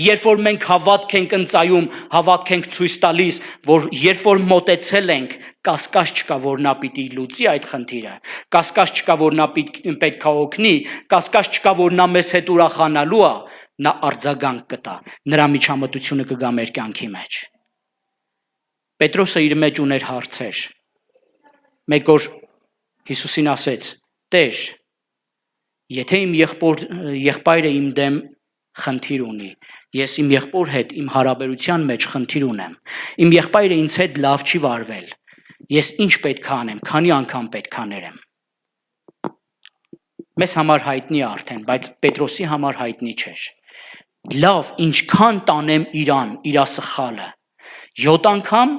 Երբ որ մենք հավատք ենք ընծայում, հավատք ենք ցույց տալիս, որ երբ որ մոտեցել ենք, կասկած չկա, որ նա պիտի լուծի այդ խնդիրը, կասկած չկա, որ նա պետք է օգնի, կասկած չկա, որ նա մեզ հետ ուրախանալու է, նա արձագանք կտա, նրա միջամտությունը կգա մեր կյանքի մեջ։ Պետրոսը իր մեջ ուներ հարցեր։ Մեկ օր Հիսուսին ասեց. Տեր, եթե իմ եղբայրը իմ դեմ խնդիր ունի, ես իմ եղբոր հետ իմ հարաբերության մեջ խնդիր ունեմ, իմ եղբայրը ինձ հետ լավ չի վարվել, ես ինչ պետք է անեմ, քանի անգամ պետք է ներեմ։ Մեզ համար հայտնի է արդեն, բայց Պետրոսի համար հայտնի չէր։ Լավ, ինչքան տանեմ իրան, իրա սխալը։ 7 անգամ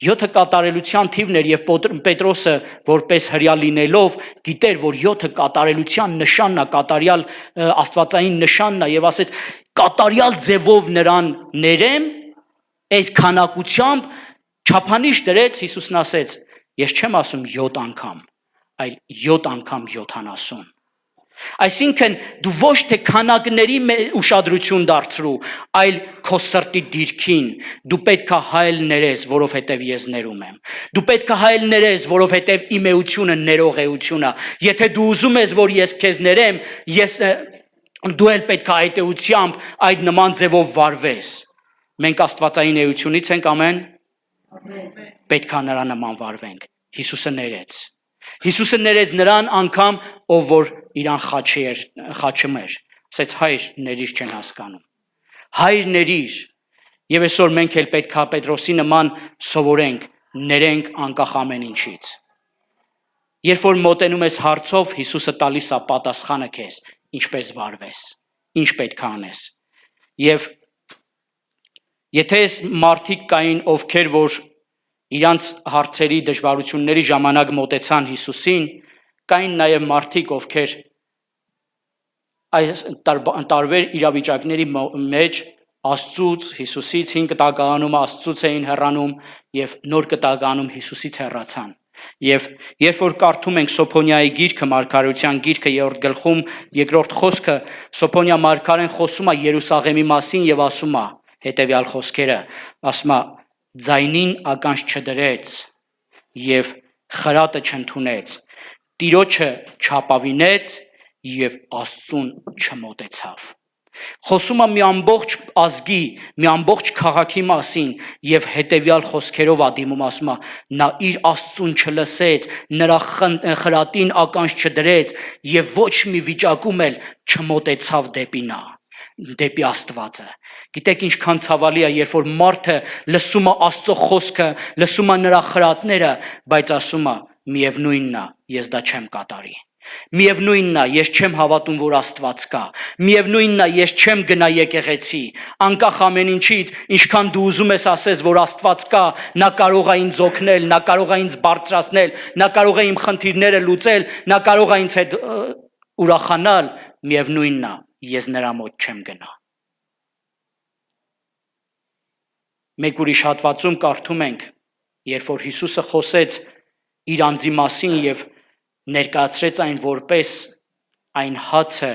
7 կատարելության թիվն էր եւ Պետրոսը որպես հրյա լինելով գիտեր որ 7 կատարելության նշանն է կատարյալ աստվածային նշանն է եւ ասեց կատարյալ ձևով նրան ներեմ այս քանակությամբ չափանիշ դրեց Հիսուսն ասեց ես չեմ ասում 7 անգամ այլ 7 անգամ 70 Այսինքն դու ոչ թե քանակների ուշադրություն դարձրու, այլ քո սրտի դիրքին, դու պետք է հայել ներես, որովհետև ես ներում եմ։ Դու պետք է հայել ներես, որովհետև իմ էությունը ներող էություն է։ Եթե դու ուզում ես, որ ես քեզ ներեմ, դու էլ պետք է այդ էությամբ այդ նման ձևով վարվես։ Մենք աստվածային էությունից ենք, ամեն։ Պետք է նրա նման վարվենք։ Հիսուսը ներեց։ Հիսուսը ներեց նրան անգամ, ով որ իրան խաչում էր, ասեց հայր ներիր չեն հասկանում, հայր ներիր, և այսօր մենք էլ պետք է Պետրոսի նման սովորենք, ներենք անկախ ամեն ինչից, երբ որ մոտենում ես հարցով, Հիսուսը տալիս է պատասխանը քեզ, ինչպես վարվես, ինչ պետք է անես, և եթե այս մարդիկ կային, ովքեր որ իրանց հարցերի դժվարությունների ժամանակ մոտեցան Հիսուսին, կային նաև մարդիկ, ովքեր այս տարբեր իրավիճակների մեջ Աստծուց, Հիսուսից 5 կտակարանում Աստծուց էին հեռանում և նոր կտակարանում Հիսուսից հեռացան։ Եվ երբ որ կարդում ենք Սոփոնիայի գիրքը, Մարգարեության գիրքը 3-րդ գլխում 2-րդ խոսքը, Սոփոնիա մարգարեն խոսում է Երուսաղեմի մասին և ասում է հետևյալ խոսքերը, ասում է ձայնին ականջ չդրեց և խրատը չընդունեց, Տիրոջը չապավինեց և Աստծուն չմոտեցավ։ Խոսում է մի ամբողջ ազգի, մի ամբողջ քաղաքի մասին եւ հետեւյալ խոսքերով ա դիմում, ասում է, նա իր Աստծուն չլսեց, նրա խրատին ականջ չդրեց եւ ոչ մի վիճակում էլ չմոտեցավ դեպի նա, դեպի Աստվածը։ Գիտեք ինչքան ցավալի է, երբ որ մարդը լսում է Աստծո խոսքը, լսում է նրա խրատները, բայց ասում է, միևնույնն է, ես դա չեմ կատարի։ Միևնույնն է, ես չեմ հավատում, որ Աստված կա։ Միևնույնն է, ես չեմ գնա եկեղեցի։ Անկախ ամեն ինչից, ինչքան դու ուզում ես ասես, որ Աստված կա, նա կարող է ինձ օգնել, նա կարող է ինձ բարձրացնել, նա կարող է իմ խնդիրները լուծել, նա կարող է ինձ հետ ուրախանալ, միևնույնն է, ես նրա մոտ չեմ գնա։ Մեկ ուրիշ հատվածում կարդում ենք, երբ որ Հիսուսը խոսեց իր անձի մասին եւ ներկայացրեց այն որպես այն հացը,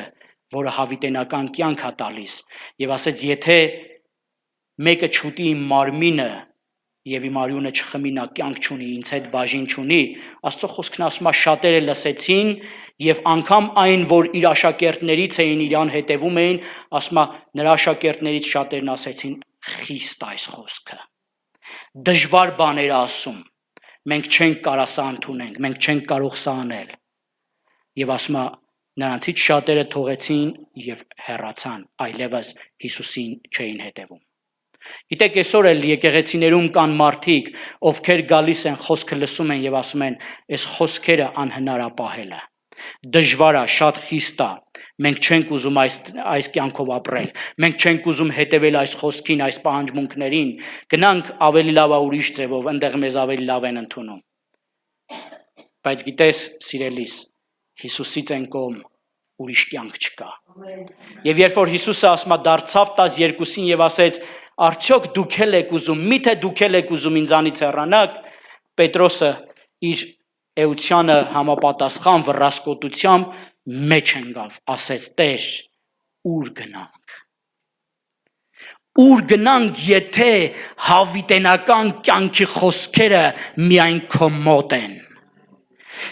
որը հավիտենական կյանք է տալիս, եւ ասեց, եթե մեկը չուտի իմ մարմինը եւ իմ արյունը չխմի, նա կյանք չունի, ինձ հետ բաժին չունի, Աստծո խոսքն ասում է, շատերը լսեցին եւ անգամ այն, որ իր աշակերտներից էին, իրան հետևում էին, ասում է, նրա աշակերտներից շատերն ասեցին, խիստ այս խոսքը, դժվար բաներ ասում, մենք չենք կարող սա ընդունենք, մենք չենք կարող սա անել։ Եվ ասում է, նրանցից շատերը թողեցին եւ հեռացան, այլևս Հիսուսին չէին հետևում։ Գիտեք, այսօր էլ եկեղեցիներում կան մարդիկ, ովքեր գալիս են, խոսքը լսում են եւ ասում են, այս խոսքերը անհնար է պահելը։ Դժվար է, շատ խիստ է։ Մենք չենք ուզում այս կյանքով ապրել։ Մենք չենք ուզում հետևել այս խոսքին, այս պահանջմունքներին։ Գնանք ավելի լավ ուրիշ ձևով, այնտեղ մեզ ավելի լավ են ընդունում։ Բայց գիտես, սիրելիս, Հիսուսից են կողմ ուրիշ կյանք չկա։ Եվ երբ որ Հիսուսը ասում է դարձավ 12-ին եւ ասեց, արդյոք դուք եք ուզում, միթե դուք եք ուզում ինձանից հեռանաք, Պետրոսը իր էությանը համապատասխան վռասկոտությամբ մեջ ընկավ, ասեց, Տեր, ուր գնանք։ Ուր գնանք, եթե հավիտենական կյանքի խոսքերը միայն քո մոտ են։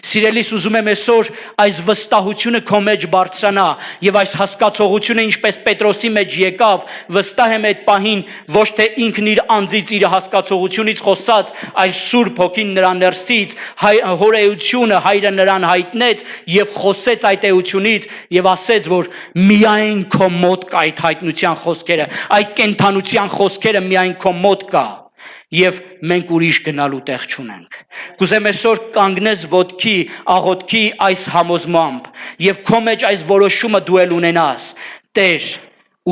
Սիրելիս, ուզում եմ այսօր այս վստահությունը քո մեջ բարձրանա եւ այս հասկացողությունը, ինչպես Պետրոսի մեջ եկավ, վստահ եմ այդ պահին ոչ թե ինքն իր անձից իր հասկացողությունից խոսած, այլ Սուրբ Հոգին նրա ներսից հորեությունը հայրը նրան հայտնեց եւ խոսեց այդ էությունից եւ ասեց, որ միայն քո մոտ կա այդ հայտնության խոսքերը, այդ կենթանության խոսքերը միայն քո մոտ կա։ Եվ մենք ուրիշ գնալու տեղ չունենք։ Կուզեմ այսօր կանգնես ոտքի, աղոթքի այս համոզմամբ եւ քո մեջ այս որոշումը դու էլ ունենաս։ Տեր,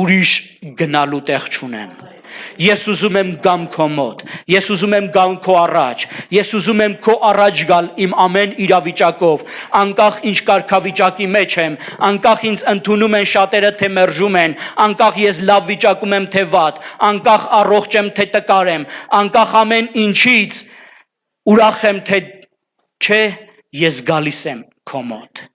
ուրիշ գնալու տեղ չունեմ։ Ես ուզում եմ գամ քո մոտ, ես ուզում եմ գամ քո առաջ, ես ուզում եմ քո առաջ գալ իմ ամեն իրավիճակով, անկախ ինչ կարգավիճակի մեջ եմ, անկախ ինձ ընդունում են շատերը թե մերժում են, անկախ ես լավ վիճակում եմ թե վատ, անկախ առողջ եմ թե տկար եմ, անկախ ամեն ինչից ուրախ եմ թե չէ, ես գալիս եմ քո մոտ։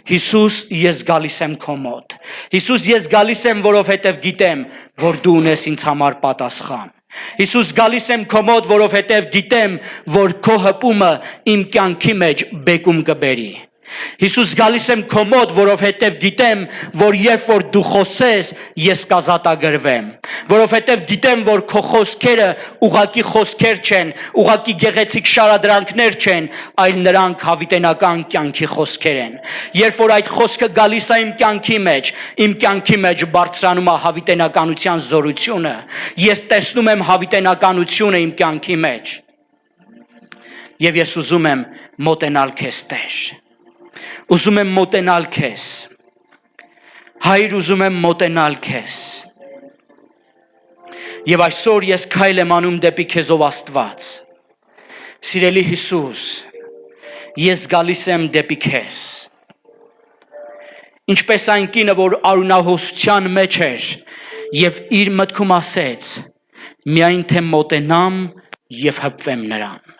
Հիսուս, ես գալիս եմ քո մոտ։ Հիսուս, ես գալիս եմ, որովհետև գիտեմ, որ դու ունես ինձ համար պատասխան։ Հիսուս, գալիս եմ քո մոտ, որովհետև գիտեմ, որ քո հպումը իմ կյանքի մեջ բեկում կբերի։ Հիսուս, գալիս եմ քո մոտ, որովհետև գիտեմ, որ երբ որ դու խոսես, ես կազատագրվեմ, որովհետև գիտեմ, որ քո խոսքերը ուղակի խոսքեր չեն, ուղակի գեղեցիկ շարադրանքներ չեն, այլ նրանք հավիտենական կյանքի խոսքեր են։ Երբ որ այդ խոսքը գալիս է իմ կյանքի մեջ բարձրանում է հավիտենականության զորությունը, ես տեսնում եմ հավիտենականությունը իմ կյանքի մեջ։ Եվ ես ուզում եմ մոտենալ քեզ, Տեր։ Ուզում եմ մոտենալ քեզ, Հայր, ուզում եմ մոտենալ քեզ, եւ այսօր ես քայլ եմ անում դեպի քեզով Աստված, սիրելի Հիսուս, ես գալիս եմ դեպի քեզ, ինչպես այն կինը, որ արյունահոսության մեջ էր եւ իր մտքում ասեց, միայն թե մոտենամ եւ հպվեմ նրան։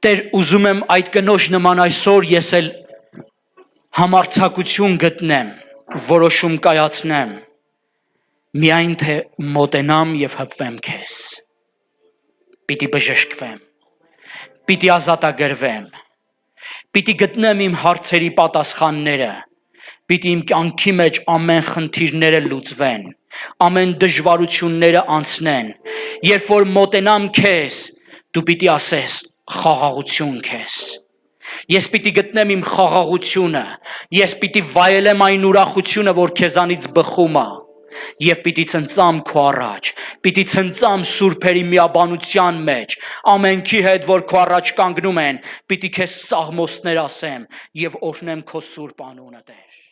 Տեր, ուզում եմ այդ կնոջ նման այսօր ես էլ համարձակություն գտնեմ, որոշում կայացնեմ, միայն թե մոտենամ եւ հպվեմ քեզ։ Պիտի բժշկվեմ, պիտի ազատագրվեմ, պիտի գտնեմ իմ հարցերի պատասխանները, Պիտի իմ կյանքի մեջ ամեն խնդիրները լուծվեն, ամեն դժվարությունները անցնեն։ Երբ որ մոտենամ քեզ, դու պիտի ասես խաղաղություն քեզ։ Ես պիտի գտնեմ իմ խաղաղությունը, ես պիտի վայելեմ այն ուրախությունը, որ քեզանից բխում է, եւ պիտի ցնծամ քո առաջ, պիտի ցնծամ սուրբերի միաբանության մեջ, ամենքի հետ, որ քո առաջ կանգնում են, պիտի քեզ սաղմոսներ ասեմ եւ օրհնեմ քո սուրբ անունը, Տեր։